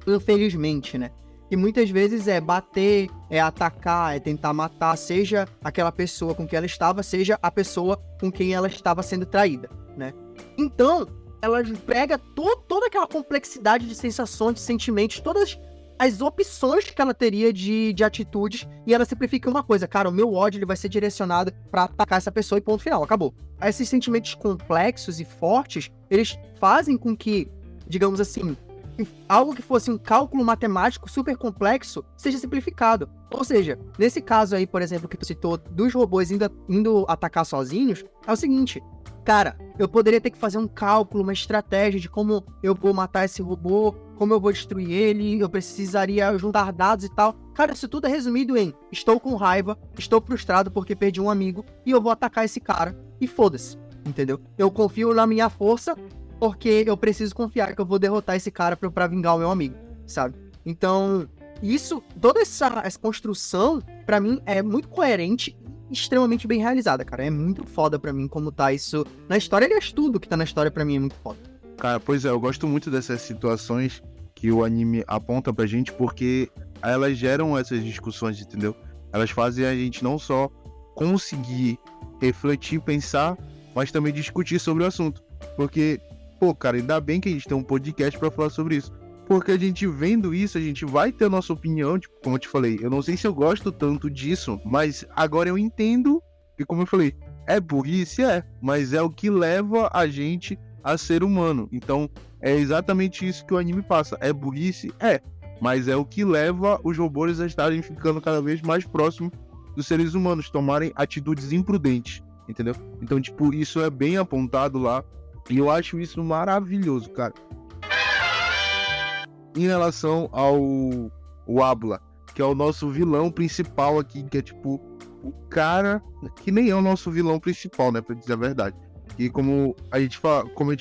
infelizmente, né? E muitas vezes é bater, é atacar, é tentar matar, seja aquela pessoa com quem ela estava, seja a pessoa com quem ela estava sendo traída, né? Então, ela pega toda aquela complexidade de sensações, de sentimentos, todas as opções que ela teria de atitudes, e ela simplifica uma coisa, cara, o meu ódio ele vai ser direcionado pra atacar essa pessoa e ponto final, acabou. Esses sentimentos complexos e fortes, eles fazem com que, digamos assim, algo que fosse um cálculo matemático super complexo seja simplificado. Ou seja, nesse caso aí, por exemplo, que tu citou, dos robôs indo atacar sozinhos, é o seguinte, Cara, eu poderia ter que fazer um cálculo, uma estratégia de como eu vou matar esse robô, como eu vou destruir ele, eu precisaria juntar dados e tal. Cara, isso tudo é resumido em: estou com raiva, estou frustrado porque perdi um amigo e eu vou atacar esse cara e foda-se, entendeu? Eu confio na minha força porque eu preciso confiar que eu vou derrotar esse cara pra vingar o meu amigo, sabe? Então, toda essa construção, pra mim, é muito coerente e extremamente bem realizada, cara. É muito foda pra mim como tá isso na história. Aliás, tudo que tá na história pra mim é muito foda. Cara, pois é, eu gosto muito dessas situações que o anime aponta pra gente, porque elas geram essas discussões, entendeu? Elas fazem a gente não só conseguir refletir, pensar, mas também discutir sobre o assunto. Porque, pô, cara, ainda bem que a gente tem um podcast pra falar sobre isso. Porque a gente vendo isso, a gente vai ter a nossa opinião, tipo, como eu te falei, eu não sei se eu gosto tanto disso, mas agora eu entendo, e como eu falei, é burrice, mas é o que leva a gente a ser humano. Então, é exatamente isso que o anime passa. É burrice? Mas é o que leva os robôs a estarem ficando cada vez mais próximos dos seres humanos, tomarem atitudes imprudentes, entendeu? Então, tipo, isso é bem apontado lá, e eu acho isso maravilhoso, cara. Em relação ao Abla, que é o nosso vilão principal aqui, que é tipo o cara que nem é o nosso vilão principal, né, pra dizer a verdade. E como a gente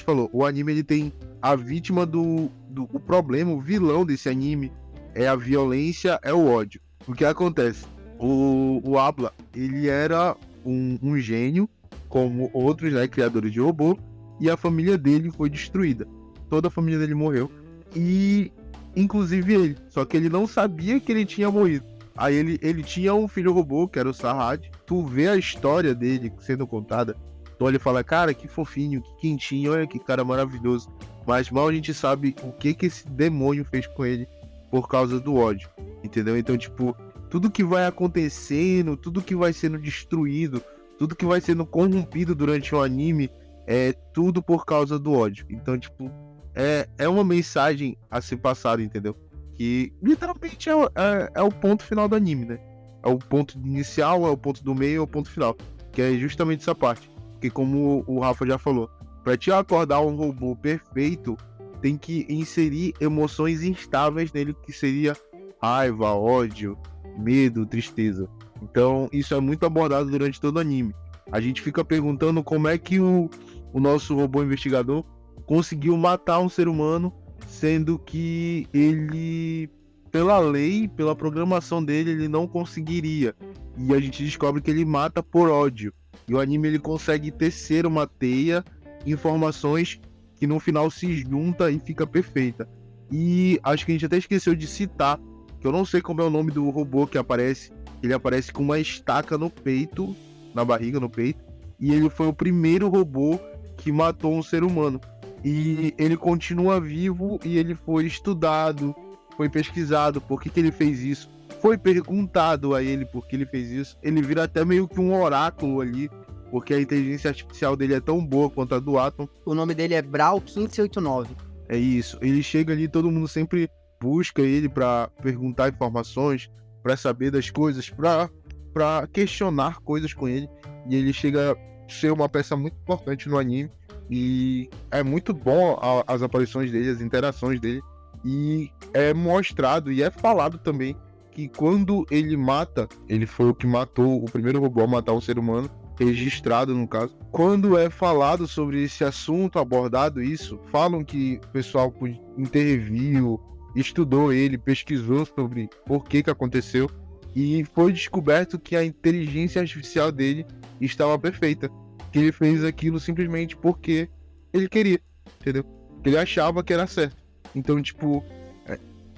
falou, o anime ele tem a vítima o problema, o vilão desse anime é a violência, é o ódio. O que acontece? O Abla, ele era um gênio, como outros, né, criadores de robô, e a família dele foi destruída. Toda a família dele morreu. E inclusive ele, só que ele não sabia que ele tinha morrido. Aí ele tinha um filho robô, que era o Sarrad. Tu vê a história dele sendo contada, tu olha e fala, cara, que fofinho, que quentinho, olha que cara maravilhoso. Mas mal a gente sabe o que esse demônio fez com ele por causa do ódio, entendeu? Então, tipo, tudo que vai acontecendo, tudo que vai sendo destruído, tudo que vai sendo corrompido durante o anime, é tudo por causa do ódio. Então, tipo, é uma mensagem a ser passada, entendeu? Que literalmente é o ponto final do anime, né? É o ponto inicial, é o ponto do meio, é o ponto final. Que é justamente essa parte. Porque como o Rafa já falou, pra te acordar um robô perfeito, tem que inserir emoções instáveis nele, que seria raiva, ódio, medo, tristeza. Então isso é muito abordado durante todo o anime. A gente fica perguntando como é que o nosso robô investigador conseguiu matar um ser humano, sendo que ele, pela lei, pela programação dele, ele não conseguiria. E a gente descobre que ele mata por ódio. E o anime ele consegue tecer uma teia, informações que no final se junta e fica perfeita. E acho que a gente até esqueceu de citar, que eu não sei como é o nome do robô que aparece. Ele aparece com uma estaca no peito, na barriga, no peito. E ele foi o primeiro robô que matou um ser humano. E ele continua vivo e ele foi estudado, foi pesquisado por que ele fez isso. Foi perguntado a ele por que ele fez isso. Ele vira até meio que um oráculo ali, porque a inteligência artificial dele é tão boa quanto a do Atom. O nome dele é Brawl 1589. É isso. Ele chega ali, todo mundo sempre busca ele pra perguntar informações, pra saber das coisas, pra questionar coisas com ele. E ele chega a ser uma peça muito importante no anime. E é muito bom as aparições dele, as interações dele. E é mostrado e é falado também que quando ele mata, ele foi o que matou, o primeiro robô a matar um ser humano, registrado no caso. Quando é falado sobre esse assunto, abordado isso, falam que o pessoal interviu, estudou ele, pesquisou sobre por que aconteceu. E foi descoberto que a inteligência artificial dele estava perfeita. Que ele fez aquilo simplesmente porque ele queria, entendeu? Ele achava que era certo. Então, tipo,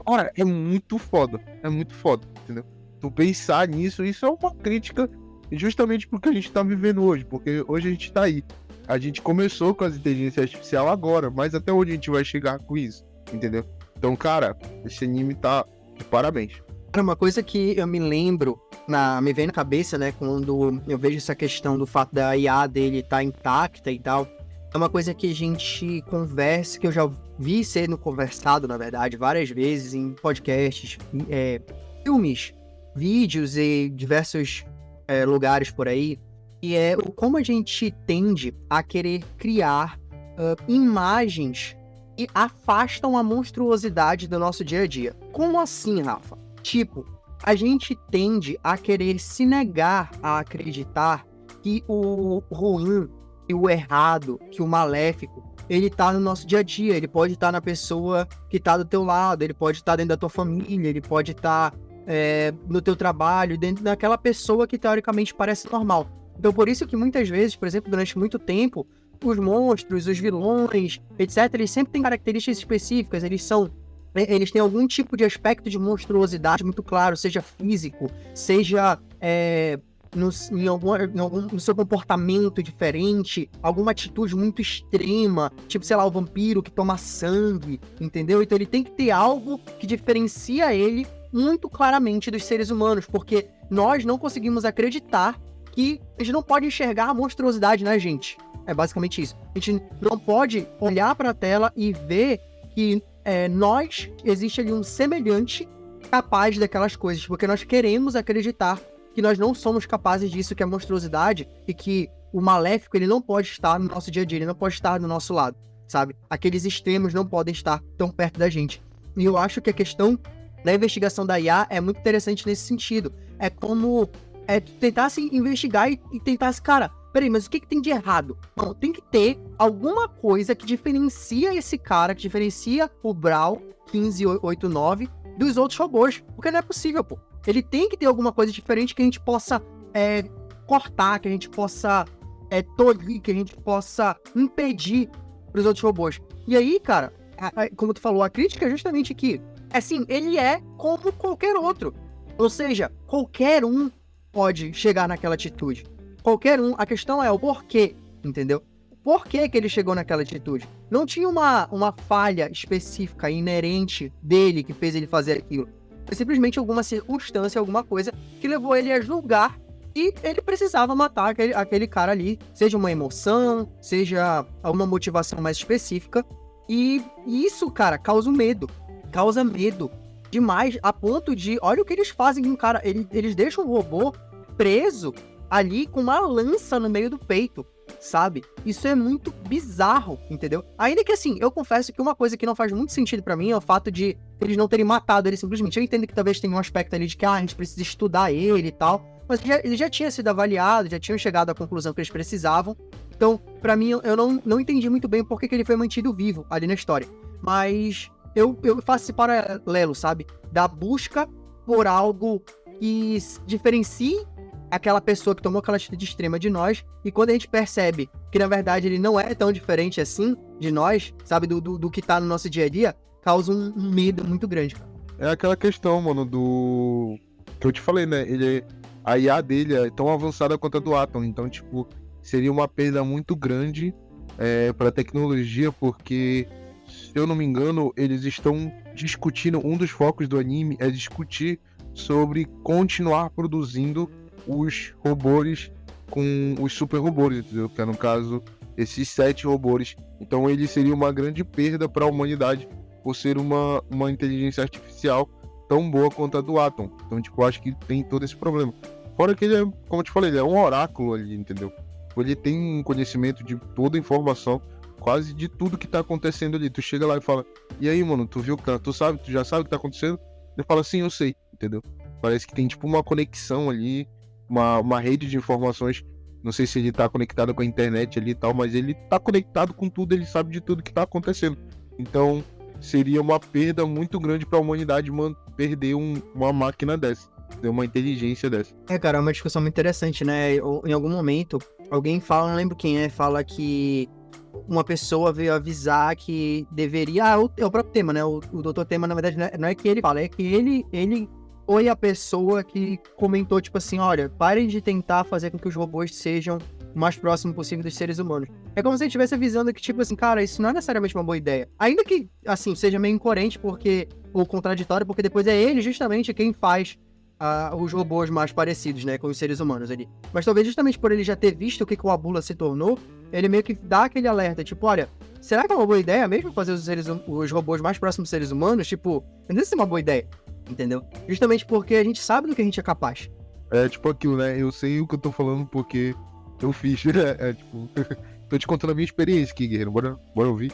cara, é muito foda, entendeu? Tu pensar nisso, isso é uma crítica justamente porque a gente tá vivendo hoje, porque hoje a gente tá aí. A gente começou com as inteligências artificiais agora, mas até onde a gente vai chegar com isso, entendeu? Então, cara, esse anime tá de parabéns. Uma coisa que eu me lembro, me vem na cabeça, né, quando eu vejo essa questão do fato da IA dele estar intacta e tal, é uma coisa que a gente conversa, que eu já vi sendo conversado, na verdade, várias vezes em podcasts, filmes, vídeos e diversos lugares por aí, E é como a gente tende a querer criar imagens que afastam a monstruosidade do nosso dia a dia. Como assim, Rafa? Tipo, a gente tende a querer se negar a acreditar que o ruim, que o errado, que o maléfico, ele tá no nosso dia a dia, ele pode estar na pessoa que tá do teu lado, ele pode estar dentro da tua família, ele pode estar no teu trabalho, dentro daquela pessoa que teoricamente parece normal. Então por isso que muitas vezes, por exemplo, durante muito tempo, os monstros, os vilões, etc., eles sempre têm características específicas, eles têm algum tipo de aspecto de monstruosidade muito claro, seja físico, seja no seu comportamento diferente, alguma atitude muito extrema, tipo, sei lá, o vampiro que toma sangue, entendeu? Então ele tem que ter algo que diferencia ele muito claramente dos seres humanos, porque nós não conseguimos acreditar que a gente não pode enxergar a monstruosidade na gente. É basicamente isso. A gente não pode olhar para a tela e ver que existe ali um semelhante capaz daquelas coisas, porque nós queremos acreditar que nós não somos capazes disso, que é monstruosidade, e que o maléfico, ele não pode estar no nosso dia a dia, ele não pode estar do nosso lado, sabe? Aqueles extremos não podem estar tão perto da gente. E eu acho que a questão da investigação da IA é muito interessante nesse sentido. É como tentar se investigar e tentar se, cara, peraí, mas o que tem de errado? Não, tem que ter alguma coisa que diferencia esse cara, que diferencia o Brawl 1589 dos outros robôs, porque não é possível, pô. Ele tem que ter alguma coisa diferente que a gente possa cortar, que a gente possa tolir, que a gente possa impedir pros outros robôs. E aí, cara, como tu falou, a crítica é justamente que, assim, ele é como qualquer outro. Ou seja, qualquer um pode chegar naquela atitude. Qualquer um. A questão é o porquê, entendeu? Por que ele chegou naquela atitude? Não tinha uma falha específica, inerente dele, que fez ele fazer aquilo. Foi simplesmente alguma circunstância, alguma coisa que levou ele a julgar e ele precisava matar aquele cara ali, seja uma emoção, seja alguma motivação mais específica. E isso, cara, causa medo demais, a ponto de, olha o que eles fazem com o cara, eles deixam o robô preso ali com uma lança no meio do peito, sabe? Isso é muito bizarro, entendeu? Ainda que assim, eu confesso que uma coisa que não faz muito sentido pra mim é o fato de eles não terem matado ele simplesmente. Eu entendo que talvez tenha um aspecto ali de que a gente precisa estudar ele e tal, mas ele já tinha sido avaliado, já tinham chegado à conclusão que eles precisavam. Então, pra mim, eu não entendi muito bem por que ele foi mantido vivo ali na história. Mas eu faço esse paralelo, sabe? Da busca por algo que diferencie aquela pessoa que tomou aquela atitude extrema de nós, e quando a gente percebe que, na verdade, ele não é tão diferente assim de nós, sabe, do que tá no nosso dia a dia, causa um medo muito grande, cara. É aquela questão, mano, do... que eu te falei, né? A IA dele é tão avançada quanto a do Atom, então, tipo, seria uma perda muito grande pra tecnologia, porque, se eu não me engano, eles estão discutindo, um dos focos do anime é discutir sobre continuar produzindo os robôs com os super robôs, entendeu? Que é, no caso, esses 7 robôs. Então ele seria uma grande perda para a humanidade por ser uma inteligência artificial tão boa quanto a do Atom. Então, tipo, eu acho que tem todo esse problema. Fora que ele é, como eu te falei, ele é um oráculo ali, entendeu? Ele tem um conhecimento de toda a informação, quase de tudo que tá acontecendo ali. Tu chega lá e fala, e aí, mano, tu viu, tu sabe, tu já sabe o que tá acontecendo? Ele fala, sim, eu sei, entendeu? Parece que tem, tipo, uma conexão ali, uma rede de informações. Não sei se ele tá conectado com a internet ali e tal, mas ele tá conectado com tudo, ele sabe de tudo que tá acontecendo. Então, seria uma perda muito grande pra humanidade perder uma máquina dessa, ter uma inteligência dessa. Cara, é uma discussão muito interessante, né? Em algum momento, alguém fala, não lembro quem fala que uma pessoa veio avisar que deveria... é o próprio Tema, né? O Dr. Tema, na verdade, não é que ele fala, é que ele foi a pessoa que comentou, tipo assim, olha, parem de tentar fazer com que os robôs sejam o mais próximo possível dos seres humanos. É como se ele estivesse avisando que, tipo assim, cara, isso não é necessariamente uma boa ideia. Ainda que, assim, seja meio incoerente ou contraditório, porque depois é ele justamente quem faz os robôs mais parecidos, né, com os seres humanos ali. Mas talvez justamente por ele já ter visto o que o Abula se tornou, ele meio que dá aquele alerta, tipo, olha, será que é uma boa ideia mesmo fazer os robôs mais próximos dos seres humanos? Tipo, não sei se é uma boa ideia, entendeu? Justamente porque a gente sabe do que a gente é capaz. É tipo aquilo, né? Eu sei o que eu tô falando porque eu fiz, né? Tipo, tô te contando a minha experiência aqui, guerreiro. Bora ouvir.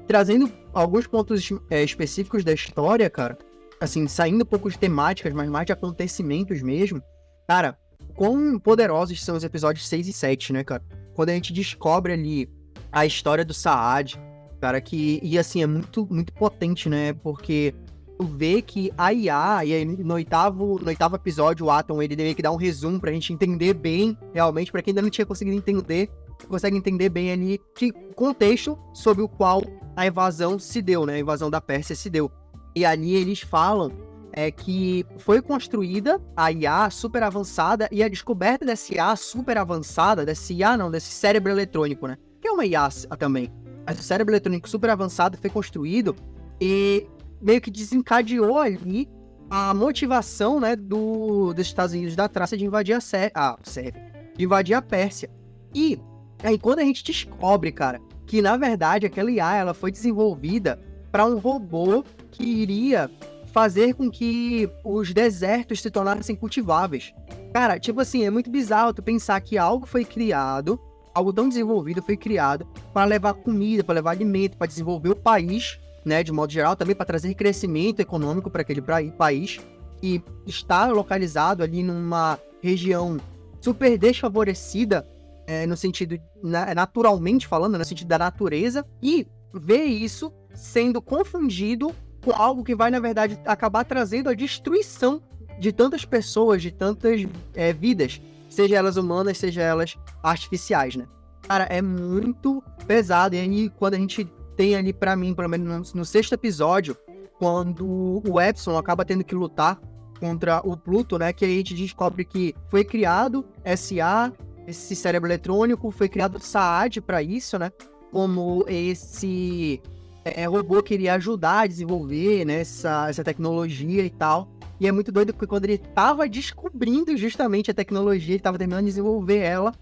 Trazendo alguns pontos específicos da história, cara, assim, saindo um pouco de temáticas, mas mais de acontecimentos mesmo, cara, quão poderosos são os episódios 6 e 7, né, cara? Quando a gente descobre ali a história do Saad, cara, e assim, é muito, muito potente, né, porque tu vê que a IA, e aí no oitavo episódio, o Atom, ele meio que dá um resumo pra gente entender bem, realmente, pra quem ainda não tinha conseguido entender, consegue entender bem ali que contexto sobre o qual a invasão se deu, né? A invasão da Pérsia se deu. E ali eles falam que foi construída a IA super avançada e a descoberta dessa IA super avançada, desse cérebro eletrônico, né? Que é uma IA também. Mas o cérebro eletrônico super avançado foi construído e meio que desencadeou ali a motivação, né, dos Estados Unidos da Trácia de invadir de invadir a Pérsia. E aí quando a gente descobre, cara, que na verdade aquela IA ela foi desenvolvida para um robô que iria fazer com que os desertos se tornassem cultiváveis. Cara, tipo assim, é muito bizarro tu pensar que algo tão desenvolvido foi criado para levar comida, para levar alimento, para desenvolver o país, né, de modo geral, também para trazer crescimento econômico para aquele país, e está localizado ali numa região super desfavorecida, no sentido, naturalmente falando, no sentido da natureza, e ver isso sendo confundido com algo que vai, na verdade, acabar trazendo a destruição de tantas pessoas, de tantas vidas, seja elas humanas, seja elas artificiais, né? Cara, é muito pesado, e aí quando a gente tem ali, pra mim, pelo menos no sexto episódio, quando o Epsilon acaba tendo que lutar contra o Pluto, né, que a gente descobre que foi criado esse cérebro eletrônico, foi criado o Saad para isso, né? Como esse robô que iria ajudar a desenvolver, né, essa tecnologia e tal. E é muito doido porque quando ele tava descobrindo justamente a tecnologia, ele tava terminando de desenvolver ela,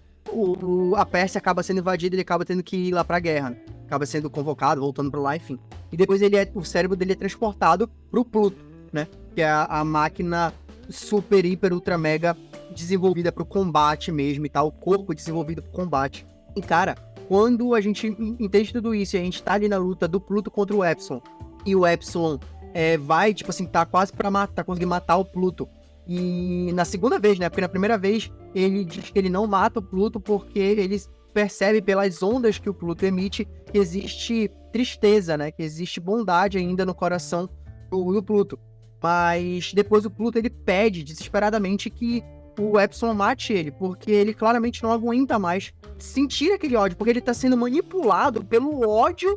a Pérsia acaba sendo invadida e ele acaba tendo que ir lá pra guerra, né? Acaba sendo convocado, voltando pra lá, enfim. E depois o cérebro dele é transportado pro Pluto, né? Que é a máquina super, hiper, ultra, mega desenvolvida pro combate mesmo e tal, o corpo desenvolvido pro combate. E, cara, quando a gente entende tudo isso e a gente tá ali na luta do Pluto contra o Epsilon, e o Epsilon vai, tipo assim, tá quase pra conseguir matar o Pluto. E na segunda vez, né? Porque na primeira vez ele diz que ele não mata o Pluto porque ele percebe pelas ondas que o Pluto emite que existe tristeza, né? Que existe bondade ainda no coração do Pluto. Mas depois o Pluto ele pede desesperadamente que o Epsilon mate ele, porque ele claramente não aguenta mais sentir aquele ódio, porque ele tá sendo manipulado pelo ódio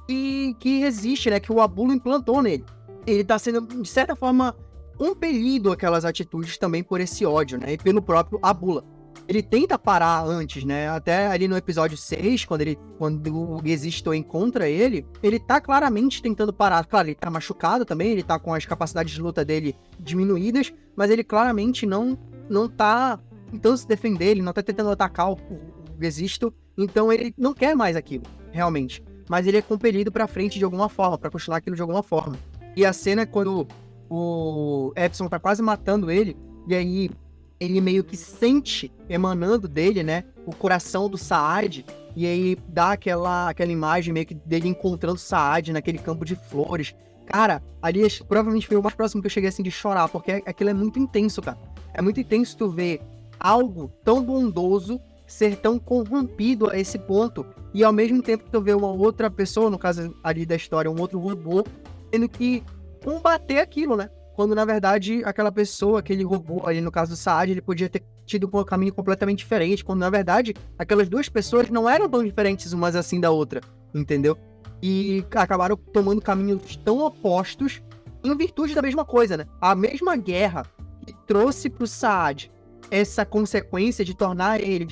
que existe, né? Que o Abulo implantou nele. Ele tá sendo, de certa forma, compelido aquelas atitudes também por esse ódio, né? E pelo próprio Abula. Ele tenta parar antes, né? Até ali no episódio 6, quando o Gezisto encontra ele tá claramente tentando parar. Claro, ele tá machucado também, ele tá com as capacidades de luta dele diminuídas, mas ele claramente não tá tentando se defender, ele não tá tentando atacar o Gezisto, então ele não quer mais aquilo, realmente. Mas ele é compelido pra frente de alguma forma, pra continuar aquilo de alguma forma. E a cena é quando o Epsilon tá quase matando ele, e aí ele meio que sente, emanando dele, né, o coração do Saad, e aí dá aquela imagem meio que dele encontrando o Saad naquele campo de flores. Cara, ali provavelmente foi o mais próximo que eu cheguei assim de chorar, porque aquilo é muito intenso, cara. É muito intenso tu ver algo tão bondoso ser tão corrompido a esse ponto, e ao mesmo tempo tu vê uma outra pessoa, no caso ali da história, um outro robô, tendo que combater aquilo, né? Quando, na verdade, aquela pessoa, aquele robô ali, no caso do Saad, ele podia ter tido um caminho completamente diferente, quando, na verdade, aquelas duas pessoas não eram tão diferentes umas assim da outra, entendeu? E acabaram tomando caminhos tão opostos em virtude da mesma coisa, né? A mesma guerra que trouxe pro Saad essa consequência de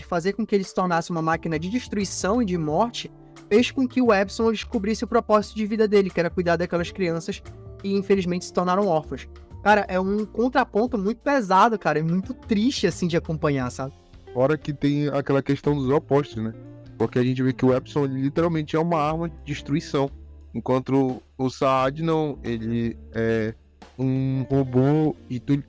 fazer com que ele se tornasse uma máquina de destruição e de morte, fez com que o Epsilon descobrisse o propósito de vida dele, que era cuidar daquelas crianças e infelizmente se tornaram órfãos. Cara, é um contraponto muito pesado, cara, é muito triste, assim, de acompanhar, sabe? Fora que tem aquela questão dos opostos, né? Porque a gente vê que o Epsilon literalmente é uma arma de destruição, enquanto o Saad não, ele é um robô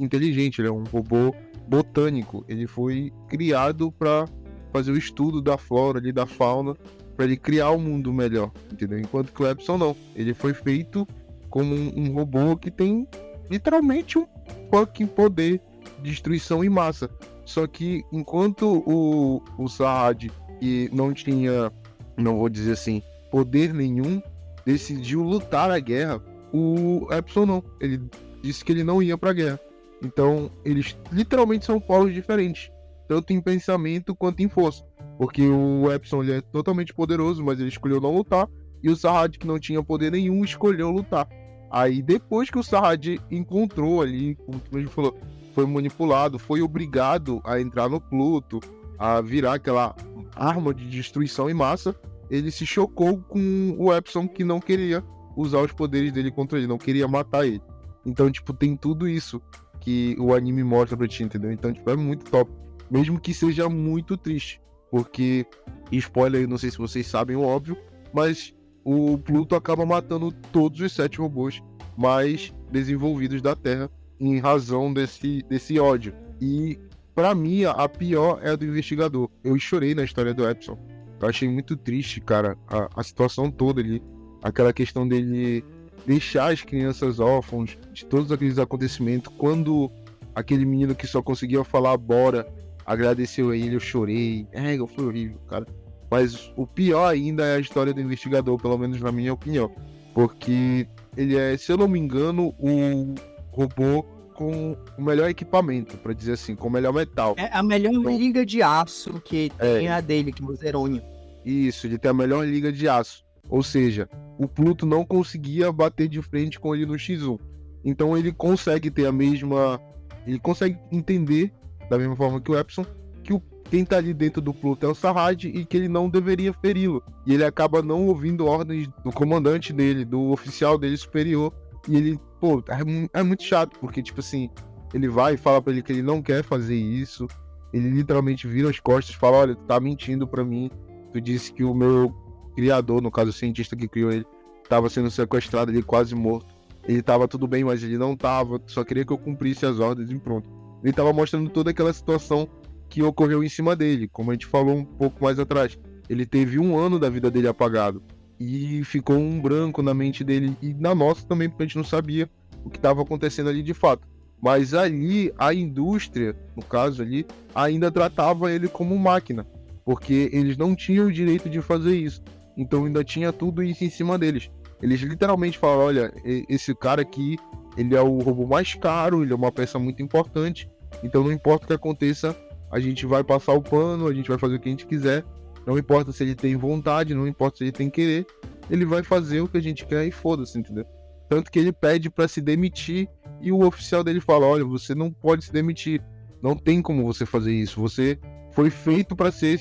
inteligente, ele é um robô botânico, ele foi criado para fazer o estudo da flora ali, da fauna, para ele criar um mundo melhor, entendeu? Enquanto que o Epson não, ele foi feito como um robô que tem literalmente um fucking poder de destruição em massa. Só que enquanto o Sarraj, que não tinha, não vou dizer assim, poder nenhum, decidiu lutar a guerra, o Epson não, ele disse que ele não ia pra guerra. Então eles literalmente são polos diferentes, tanto em pensamento quanto em força, porque o Epson ele é totalmente poderoso, mas ele escolheu não lutar, e o Sarraj, que não tinha poder nenhum, escolheu lutar. Aí depois que o Sarraj encontrou ali, como a gente falou, foi manipulado, foi obrigado a entrar no Pluto, a virar aquela arma de destruição em massa, ele se chocou com o Epson, que não queria usar os poderes dele contra ele, não queria matar ele. Então, tipo, tem tudo isso que o anime mostra pra ti, entendeu? Então, tipo, é muito top. Mesmo que seja muito triste, porque, spoiler, não sei se vocês sabem o óbvio, mas o Pluto acaba matando todos os 7 robôs mais desenvolvidos da Terra em razão desse ódio. E pra mim, a pior é a do investigador. Eu chorei na história do Epson. Eu achei muito triste, cara, a situação toda ali. Aquela questão dele deixar as crianças órfãos de todos aqueles acontecimentos. Quando aquele menino que só conseguia falar bora agradeceu a ele, eu chorei. Foi horrível, cara. Mas o pior ainda é a história do investigador, pelo menos na minha opinião. Porque ele é, se eu não me engano, um robô com o melhor equipamento, pra dizer assim, com o melhor metal. É a melhor liga de aço que tem a dele, que é o Zerônio. Isso, ele tem a melhor liga de aço. Ou seja, o Pluto não conseguia bater de frente com ele no X1. Então ele consegue ter a mesma... Ele consegue entender, da mesma forma que o Epson, que quem tá ali dentro do Pluto é o Sarraj e que ele não deveria feri-lo. E ele acaba não ouvindo ordens do comandante dele, do oficial dele superior. E ele, pô, é muito chato, porque, tipo assim, ele vai e fala pra ele que ele não quer fazer isso. Ele literalmente vira as costas e fala, olha, tu tá mentindo pra mim. Tu disse que o meu criador, no caso o cientista que criou ele, tava sendo sequestrado ali, quase morto. Ele tava tudo bem, mas ele não tava, só queria que eu cumprisse as ordens e pronto. Ele tava mostrando toda aquela situação que ocorreu em cima dele, como a gente falou um pouco mais atrás. Ele teve 1 ano da vida dele apagado. E ficou um branco na mente dele e na nossa também, porque a gente não sabia o que estava acontecendo ali de fato. Mas ali, a indústria, no caso ali, ainda tratava ele como máquina, porque eles não tinham o direito de fazer isso. Então ainda tinha tudo isso em cima deles. Eles literalmente falaram, olha, esse cara aqui, ele é o robô mais caro, ele é uma peça muito importante, então não importa o que aconteça, a gente vai passar o pano, a gente vai fazer o que a gente quiser. Não importa se ele tem vontade, não importa se ele tem querer, ele vai fazer o que a gente quer e foda-se, entendeu? Tanto que ele pede pra se demitir e o oficial dele fala, olha, você não pode se demitir, não tem como você fazer isso, você foi feito pra ser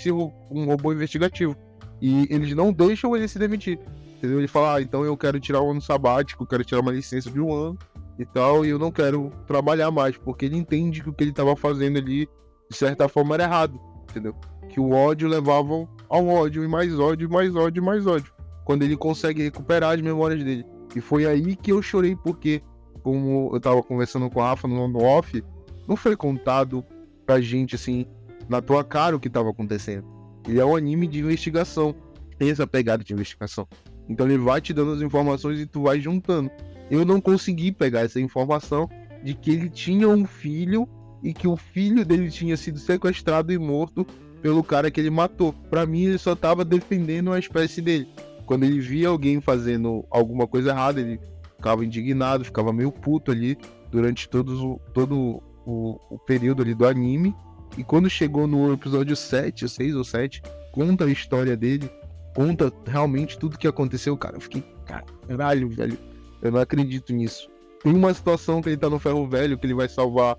um robô investigativo. E eles não deixam ele se demitir, entendeu? Ele fala, então eu quero tirar um ano sabático, quero tirar uma licença de 1 ano e tal, e eu não quero trabalhar mais, porque ele entende que o que ele tava fazendo ali, de certa forma, era errado, entendeu? Que o ódio levava ao ódio, e mais ódio, e mais ódio, e mais ódio. Quando ele consegue recuperar as memórias dele. E foi aí que eu chorei, porque, como eu tava conversando com a Rafa no off, não foi contado pra gente, assim, na tua cara o que tava acontecendo. Ele é um anime de investigação, tem essa pegada de investigação. Então ele vai te dando as informações e tu vai juntando. Eu não consegui pegar essa informação de que ele tinha um filho e que o filho dele tinha sido sequestrado e morto pelo cara que ele matou. Pra mim, ele só tava defendendo a espécie dele. Quando ele via alguém fazendo alguma coisa errada, ele ficava indignado, ficava meio puto ali durante todo o período ali do anime. E quando chegou no episódio 7, 6 ou 7, conta a história dele, conta realmente tudo que aconteceu, cara. Eu fiquei, caralho, velho, eu não acredito nisso. Tem uma situação que ele tá no ferro velho, que ele vai salvar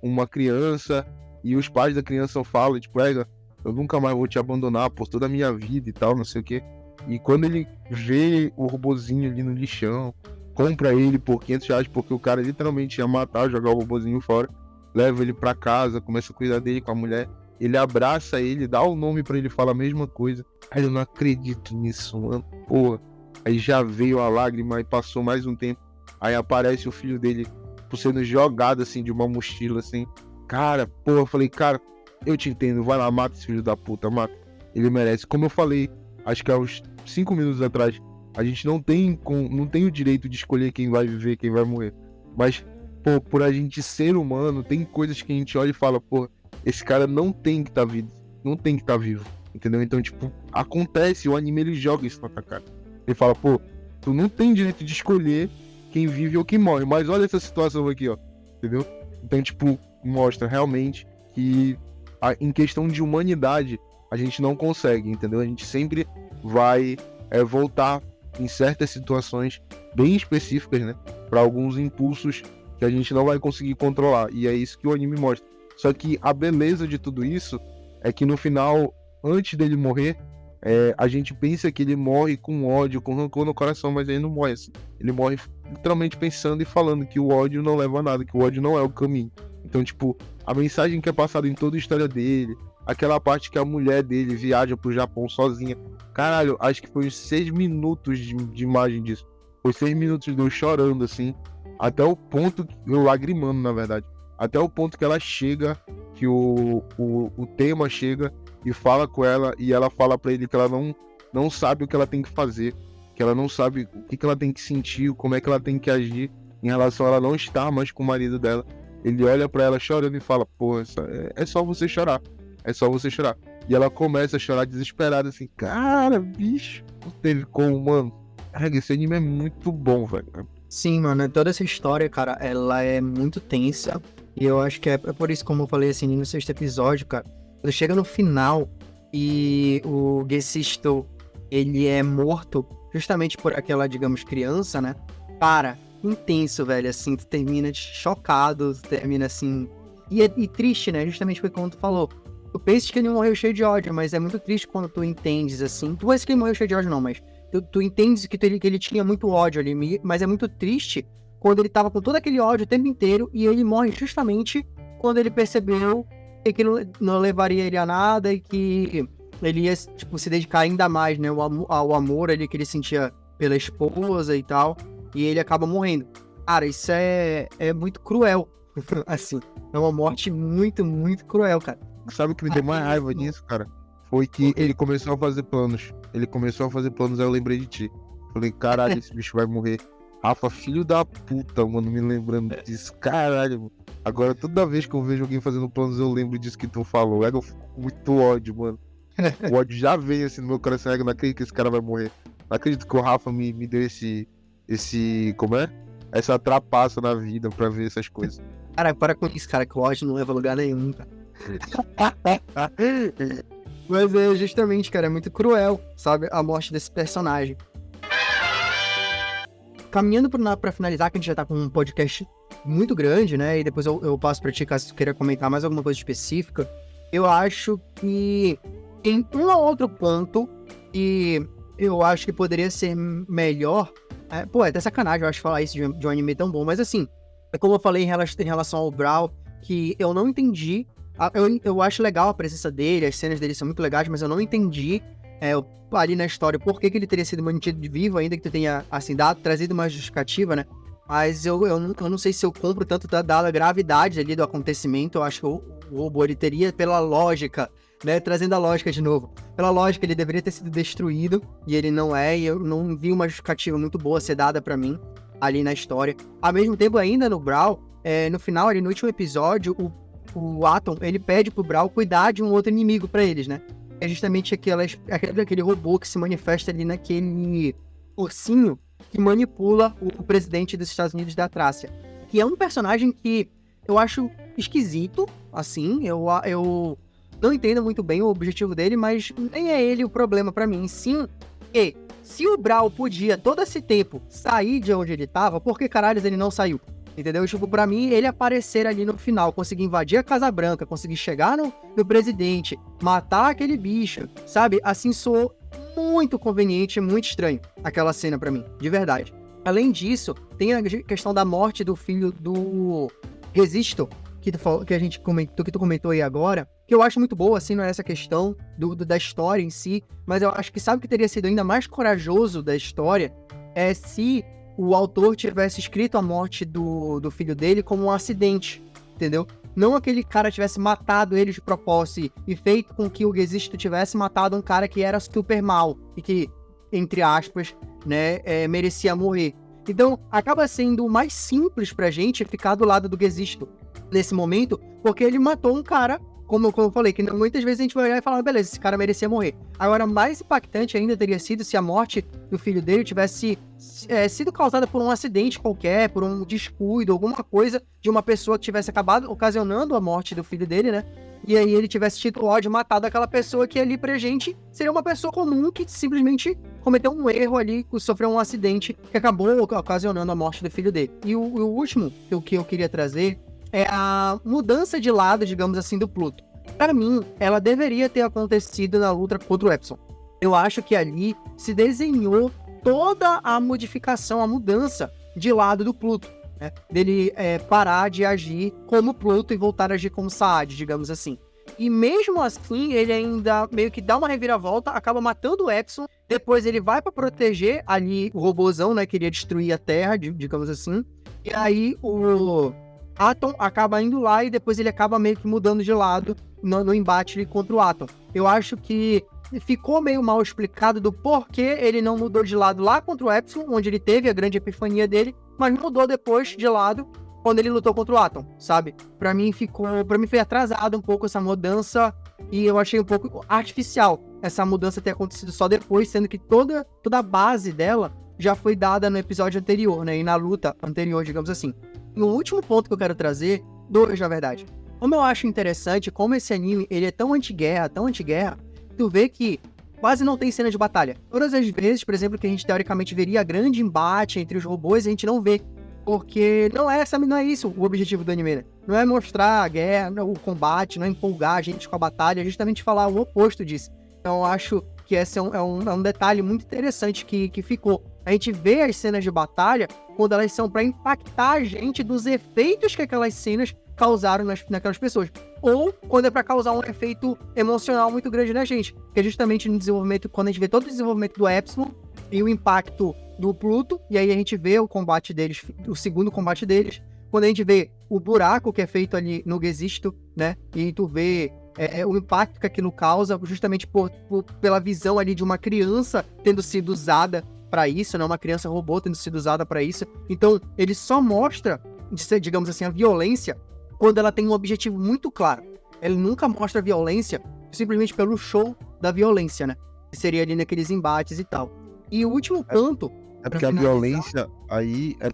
uma criança, e os pais da criança falam, tipo, eu nunca mais vou te abandonar por toda a minha vida e tal, não sei o que. E quando ele vê o robozinho ali no lixão, compra ele por R$500, porque o cara literalmente ia matar, jogar o robozinho fora, leva ele pra casa, começa a cuidar dele com a mulher, ele abraça ele, dá o nome pra ele, fala a mesma coisa. Aí eu não acredito nisso, mano, porra. Aí já veio a lágrima e passou mais um tempo, aí aparece o filho dele sendo jogado assim de uma mochila assim. Cara, pô, eu falei, cara, eu te entendo, vai lá, mata esse filho da puta, mata. Ele merece. Como eu falei, acho que há uns 5 minutos atrás, a gente não tem o direito de escolher quem vai viver, quem vai morrer. Mas, pô, por a gente ser humano, tem coisas que a gente olha e fala, pô, esse cara não tem que estar vivo. Não tem que estar vivo. Entendeu? Então, tipo, acontece, o anime ele joga isso na tua cara. Ele fala, pô, tu não tem direito de escolher quem vive ou quem morre. Mas olha essa situação aqui, ó. Entendeu? Então, tipo, mostra realmente que em questão de humanidade, a gente não consegue, entendeu? A gente sempre vai voltar em certas situações bem específicas, né? Para alguns impulsos que a gente não vai conseguir controlar. E é isso que o anime mostra. Só que a beleza de tudo isso é que no final, antes dele morrer, a gente pensa que ele morre com ódio, com rancor no coração, mas ele não morre assim. Ele morre literalmente pensando e falando que o ódio não leva a nada, que o ódio não é o caminho. Então, tipo, a mensagem que é passada em toda a história dele, aquela parte que a mulher dele viaja pro Japão sozinha. Caralho, acho que foi uns 6 minutos de imagem disso. Foi 6 minutos de eu chorando, assim, até o ponto, eu lagrimando, na verdade, até o ponto que ela chega, que o tema chega e fala com ela, e ela fala pra ele que ela não sabe o que ela tem que fazer, que ela não sabe o que ela tem que sentir, como é que ela tem que agir em relação a ela não estar mais com o marido dela. Ele olha pra ela chorando e fala, pô, é só você chorar, é só você chorar. E ela começa a chorar desesperada, assim, cara, bicho, não teve como, mano. Esse anime é muito bom, velho. Sim, mano, toda essa história, cara, ela é muito tensa. E eu acho que é por isso, como eu falei assim, no sexto episódio, cara, quando chega no final e o Gesisto, ele é morto justamente por aquela, digamos, criança, né? Cara, intenso, velho, assim, tu termina chocado, tu termina assim... E triste, né? Justamente foi como tu falou. Tu pensas que ele morreu cheio de ódio, mas é muito triste quando tu entendes, assim... Tu pensa que ele morreu cheio de ódio, não, mas... Tu entendes que ele tinha muito ódio ali, mas é muito triste quando ele tava com todo aquele ódio o tempo inteiro e ele morre justamente quando ele percebeu que aquilo não levaria ele a nada e que ele ia, tipo, se dedicar ainda mais, né, ao amor ali que ele sentia pela esposa e tal, e ele acaba morrendo. Cara, isso é muito cruel, assim, é uma morte muito, muito cruel, cara. Sabe o que me deu mais raiva disso, cara? Foi que ele começou a fazer planos. Aí eu lembrei de ti. Falei, caralho, esse bicho vai morrer. Rafa, filho da puta, mano, me lembrando disso. Caralho, mano. Agora, toda vez que eu vejo alguém fazendo planos, eu lembro disso que tu falou. Eu fico com muito ódio, mano. O ódio já veio assim no meu coração. Eu não acredito que esse cara vai morrer. Não acredito que o Rafa me deu esse... Como é? Essa trapaça na vida pra ver essas coisas. Cara, para com isso, cara, que o ódio não leva a lugar nenhum, cara. Mas é justamente, cara, é muito cruel, sabe? A morte desse personagem. Caminhando pra finalizar, que a gente já tá com um podcast muito grande, né? E depois eu passo pra ti, caso tu queira comentar mais alguma coisa específica. Eu acho que tem um ou outro ponto que eu acho que poderia ser melhor. Pô, é até sacanagem, eu acho, falar isso de um anime tão bom. Mas assim, é como eu falei em relação ao Brawl, que eu não entendi. Eu acho legal a presença dele, as cenas dele são muito legais, mas eu não entendi ali na história por que ele teria sido mantido de vivo, ainda que tu tenha, assim, trazido uma justificativa, né? Mas eu não sei se eu compro tanto dada a gravidade ali do acontecimento. Eu acho que o robô, ele teria, pela lógica, né, trazendo a lógica de novo, pela lógica ele deveria ter sido destruído, e ele não é, e eu não vi uma justificativa muito boa ser dada pra mim ali na história. Ao mesmo tempo, ainda no Brawl, no final, ali no último episódio, o Atom, ele pede pro Brawl cuidar de um outro inimigo pra eles, né? É justamente aquele robô que se manifesta ali naquele ursinho que manipula o presidente dos Estados Unidos da Trácia. Que é um personagem que eu acho esquisito, assim, eu não entendo muito bem o objetivo dele, mas nem é ele o problema pra mim. Sim, que se o Brawl podia todo esse tempo sair de onde ele tava, por que caralhos ele não saiu? Entendeu? Tipo, pra mim, ele aparecer ali no final, conseguir invadir a Casa Branca, conseguir chegar no presidente, matar aquele bicho, sabe? Assim, soou muito conveniente, muito estranho aquela cena pra mim, de verdade. Além disso, tem a questão da morte do filho do Resisto, que tu comentou aí agora, que eu acho muito boa, assim, não é essa questão da história em si, mas eu acho que sabe o que teria sido ainda mais corajoso da história? É se o autor tivesse escrito a morte do filho dele como um acidente, entendeu? Não aquele cara tivesse matado ele de propósito e feito com que o Gesisto tivesse matado um cara que era super mal e que, entre aspas, né, merecia morrer. Então, acaba sendo mais simples pra gente ficar do lado do Gesisto nesse momento, porque ele matou um cara, como eu falei, que muitas vezes a gente vai olhar e falar, beleza, esse cara merecia morrer. Agora, mais impactante ainda teria sido se a morte do filho dele tivesse sido causada por um acidente qualquer, por um descuido, alguma coisa de uma pessoa que tivesse acabado ocasionando a morte do filho dele, né? E aí ele tivesse tido ódio, matado aquela pessoa que ali pra gente seria uma pessoa comum que simplesmente cometeu um erro ali, sofreu um acidente que acabou ocasionando a morte do filho dele. E o último que eu queria trazer é a mudança de lado, digamos assim, do Pluto. Para mim, ela deveria ter acontecido na luta contra o Epsilon. Eu acho que ali se desenhou toda a modificação, a mudança de lado do Pluto, né? Dele parar de agir como Pluto e voltar a agir como Saad, digamos assim. E mesmo assim, ele ainda meio que dá uma reviravolta, acaba matando o Epsilon, depois ele vai para proteger ali o robôzão, né, que iria destruir a Terra, digamos assim, e aí o Atom acaba indo lá e depois ele acaba meio que mudando de lado no embate contra o Atom. Eu acho que ficou meio mal explicado do porquê ele não mudou de lado lá contra o Epsilon, onde ele teve a grande epifania dele, mas mudou depois de lado quando ele lutou contra o Atom, sabe? Pra mim foi atrasado um pouco essa mudança e eu achei um pouco artificial essa mudança ter acontecido só depois, sendo que toda a base dela já foi dada no episódio anterior, né? E na luta anterior, digamos assim. E o último ponto que eu quero trazer, dois na verdade. Como eu acho interessante, como esse anime ele é tão anti-guerra, tu vê que quase não tem cena de batalha. Todas as vezes, por exemplo, que a gente teoricamente veria grande embate entre os robôs, a gente não vê. Porque não é isso o objetivo do anime, né? Não é mostrar a guerra, o combate, não é empolgar a gente com a batalha, é justamente falar o oposto disso. Então eu acho que esse é um detalhe muito interessante que ficou. A gente vê as cenas de batalha quando elas são para impactar a gente dos efeitos que aquelas cenas causaram naquelas pessoas. Ou quando é para causar um efeito emocional muito grande na gente. Que é justamente no desenvolvimento, quando a gente vê todo o desenvolvimento do Epsilon e o impacto do Pluto, e aí a gente vê o combate deles, o segundo combate deles, quando a gente vê o buraco que é feito ali no Gesisto, né, e tu vê o impacto que aquilo causa, justamente pela visão ali de uma criança tendo sido usada para isso, né, uma criança robô tendo sido usada para isso. Então, ele só mostra, digamos assim, a violência quando ela tem um objetivo muito claro. Ele nunca mostra a violência simplesmente pelo show da violência, né, que seria ali naqueles embates e tal. E o último ponto... É porque a violência aí é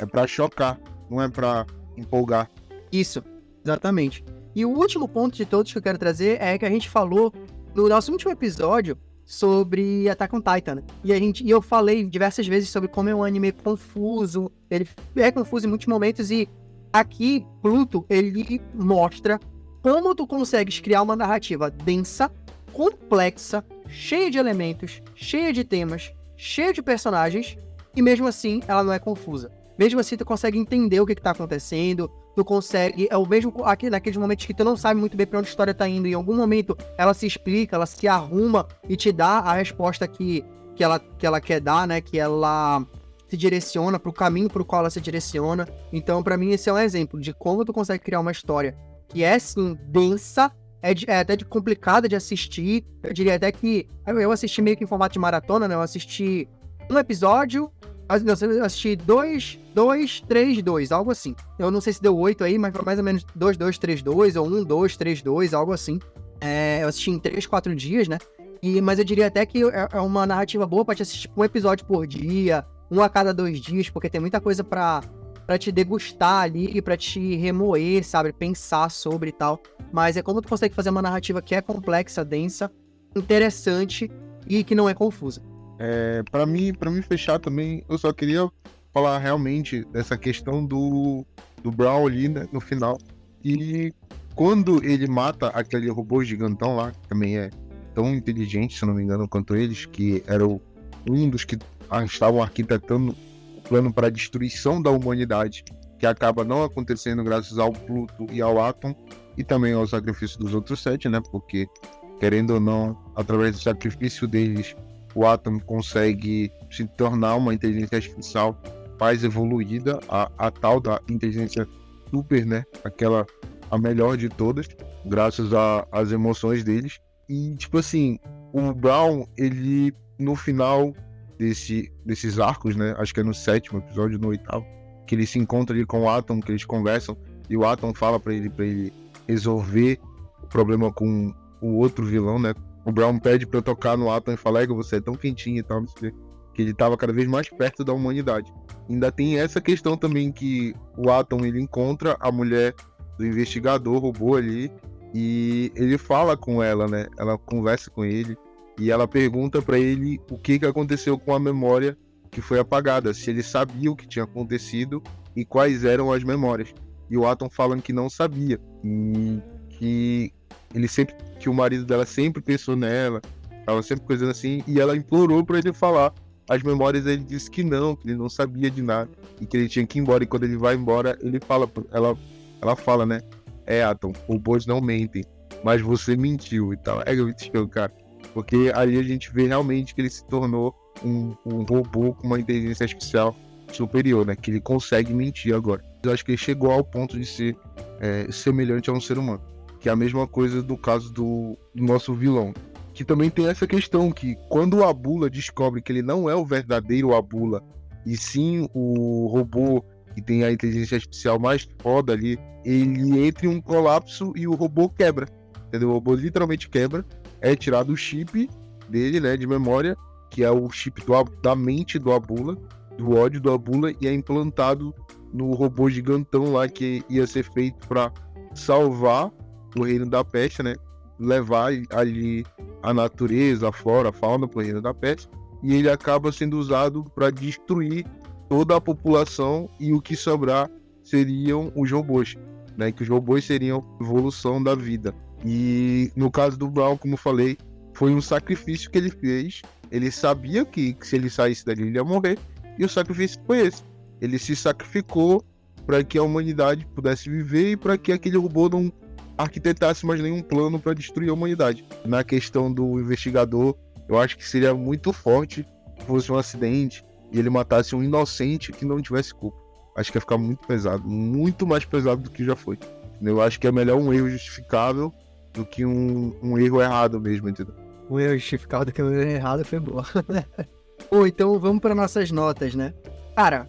pra chocar, não é pra empolgar. Isso, exatamente. E o último ponto de todos que eu quero trazer é que a gente falou no nosso último episódio sobre Attack on Titan, né? E eu falei diversas vezes sobre como é um anime confuso, ele é confuso em muitos momentos, e aqui Pluto, ele mostra como tu consegues criar uma narrativa densa, complexa, cheia de elementos, cheia de temas, cheia de personagens, e mesmo assim ela não é confusa. Mesmo assim tu consegue entender o que tá acontecendo, tu consegue, é o mesmo aqui naqueles momentos que tu não sabe muito bem pra onde a história tá indo, em algum momento ela se explica, ela se arruma e te dá a resposta que ela quer dar, né, que ela se direciona pro caminho pro qual ela se direciona. Então pra mim esse é um exemplo de como tu consegue criar uma história que é sim densa, é até complicada de assistir. Eu diria até que eu assisti meio que em formato de maratona, né? Eu assisti um episódio, eu assisti 2, 3, 2, algo assim. Eu não sei se deu 8 aí, mas foi mais ou menos 2, 2, 3, 2, ou 1, 2, 3, 2, algo assim. Eu assisti em 3, 4 dias, né? Mas eu diria até que é uma narrativa boa pra te assistir um episódio por dia, um a cada 2 dias, porque tem muita coisa pra te degustar ali e pra te remoer, sabe? Pensar sobre e tal. Mas é como tu consegue fazer uma narrativa que é complexa, densa, interessante e que não é confusa. Pra mim fechar também, eu só queria falar realmente dessa questão do Brown ali, né, no final. E quando ele mata aquele robô gigantão lá, que também é tão inteligente, se não me engano, quanto eles, que era um dos que estavam arquitetando o plano para a destruição da humanidade, que acaba não acontecendo graças ao Pluto e ao Atom, e também ao sacrifício dos outros 7, né? Porque, querendo ou não, através do sacrifício deles, o Atom consegue se tornar uma inteligência artificial mais evoluída, a tal da inteligência super, né? A melhor de todas, graças às emoções deles. E, tipo assim, o Brown, ele, no final desses arcos, né? Acho que é no 7º episódio, no 8º, que ele se encontra ali com o Atom, que eles conversam, e o Atom fala pra ele resolver o problema com o outro vilão, né? O Brown pede pra eu tocar no Atom e fala, você é tão quentinho e tal, não sei o quê, que ele tava cada vez mais perto da humanidade. Ainda tem essa questão também que o Atom, ele encontra a mulher do investigador robô ali, e ele fala com ela, né? Ela conversa com ele, e ela pergunta pra ele o que aconteceu com a memória que foi apagada, se ele sabia o que tinha acontecido e quais eram as memórias. E o Atom falando que não sabia, e que o marido dela sempre pensou nela, tava sempre coisando assim, e ela implorou pra ele falar as memórias. Ele disse que ele não sabia de nada, e que ele tinha que ir embora, e quando ele vai embora, ela fala, né, Atom, robôs não mentem, mas você mentiu e tal. É muito show, cara, porque ali a gente vê realmente que ele se tornou um robô com uma inteligência artificial superior, né, que ele consegue mentir agora. Eu acho que ele chegou ao ponto de ser semelhante a um ser humano, que é a mesma coisa do caso do nosso vilão, que também tem essa questão que quando o Abula descobre que ele não é o verdadeiro Abula, e sim o robô que tem a inteligência artificial mais foda ali, ele entra em um colapso e o robô quebra, entendeu? O robô literalmente quebra, é tirado o chip dele, né, de memória, que é o chip da mente do Abula, do ódio do Abula, e é implantado no robô gigantão lá que ia ser feito para salvar o reino da peste, né? Levar ali a natureza, a flora, a fauna pro reino da peste, e ele acaba sendo usado para destruir toda a população, e o que sobrar seriam os robôs, né? Que os robôs seriam a evolução da vida. E no caso do Brown, como eu falei, foi um sacrifício que ele fez. Ele sabia que se ele saísse dali ele ia morrer, e o sacrifício foi esse. Ele se sacrificou para que a humanidade pudesse viver e para que aquele robô não arquitetasse mais nenhum plano para destruir a humanidade. Na questão do investigador, eu acho que seria muito forte se fosse um acidente e ele matasse um inocente que não tivesse culpa. Acho que ia ficar muito pesado, muito mais pesado do que já foi. Eu acho que é melhor um erro justificável do que um erro errado mesmo, entendeu? O erro justificável do que o erro errado foi boa. Bom, então vamos para nossas notas, né? Cara,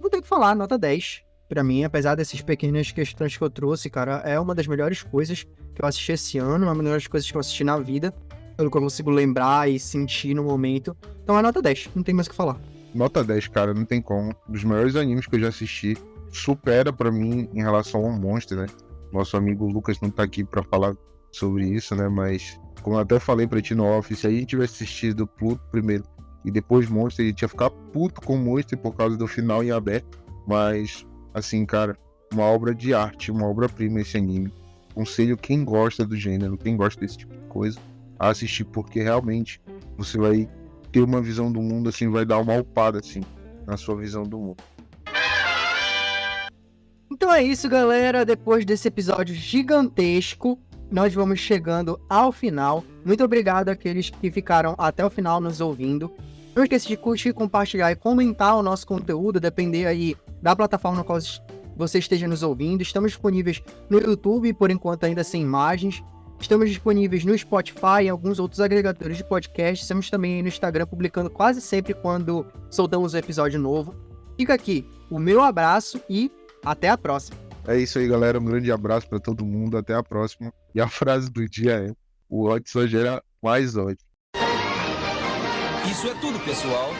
vou ter que falar, nota 10. Pra mim, apesar dessas pequenas questões que eu trouxe, cara, é uma das melhores coisas que eu assisti esse ano, uma das melhores coisas que eu assisti na vida, pelo que eu consigo lembrar e sentir no momento. Então é nota 10, não tem mais o que falar. Nota 10, cara, não tem como. Dos melhores animes que eu já assisti, supera pra mim em relação ao Monster, né? Nosso amigo Lucas não tá aqui pra falar sobre isso, né? Mas, como eu até falei pra ti no off, se a gente tivesse assistido Pluto primeiro e depois Monster, a gente ia ficar puto com Monster por causa do final em aberto. Mas, assim, cara, uma obra de arte, uma obra-prima esse anime. Aconselho quem gosta do gênero, quem gosta desse tipo de coisa, a assistir, porque realmente você vai ter uma visão do mundo, assim, vai dar uma upada, assim, na sua visão do mundo. Então é isso, galera. Depois desse episódio gigantesco, nós vamos chegando ao final. Muito obrigado àqueles que ficaram até o final nos ouvindo. Não esqueça de curtir, compartilhar e comentar o nosso conteúdo, depender aí da plataforma na qual você esteja nos ouvindo. Estamos disponíveis no YouTube, por enquanto ainda sem imagens. Estamos disponíveis no Spotify e alguns outros agregadores de podcast. Estamos também aí no Instagram, publicando quase sempre quando soltamos um episódio novo. Fica aqui o meu abraço e até a próxima. É isso aí, galera. Um grande abraço pra todo mundo. Até a próxima. E a frase do dia é: o ódio só gera mais ódio. Isso é tudo, pessoal.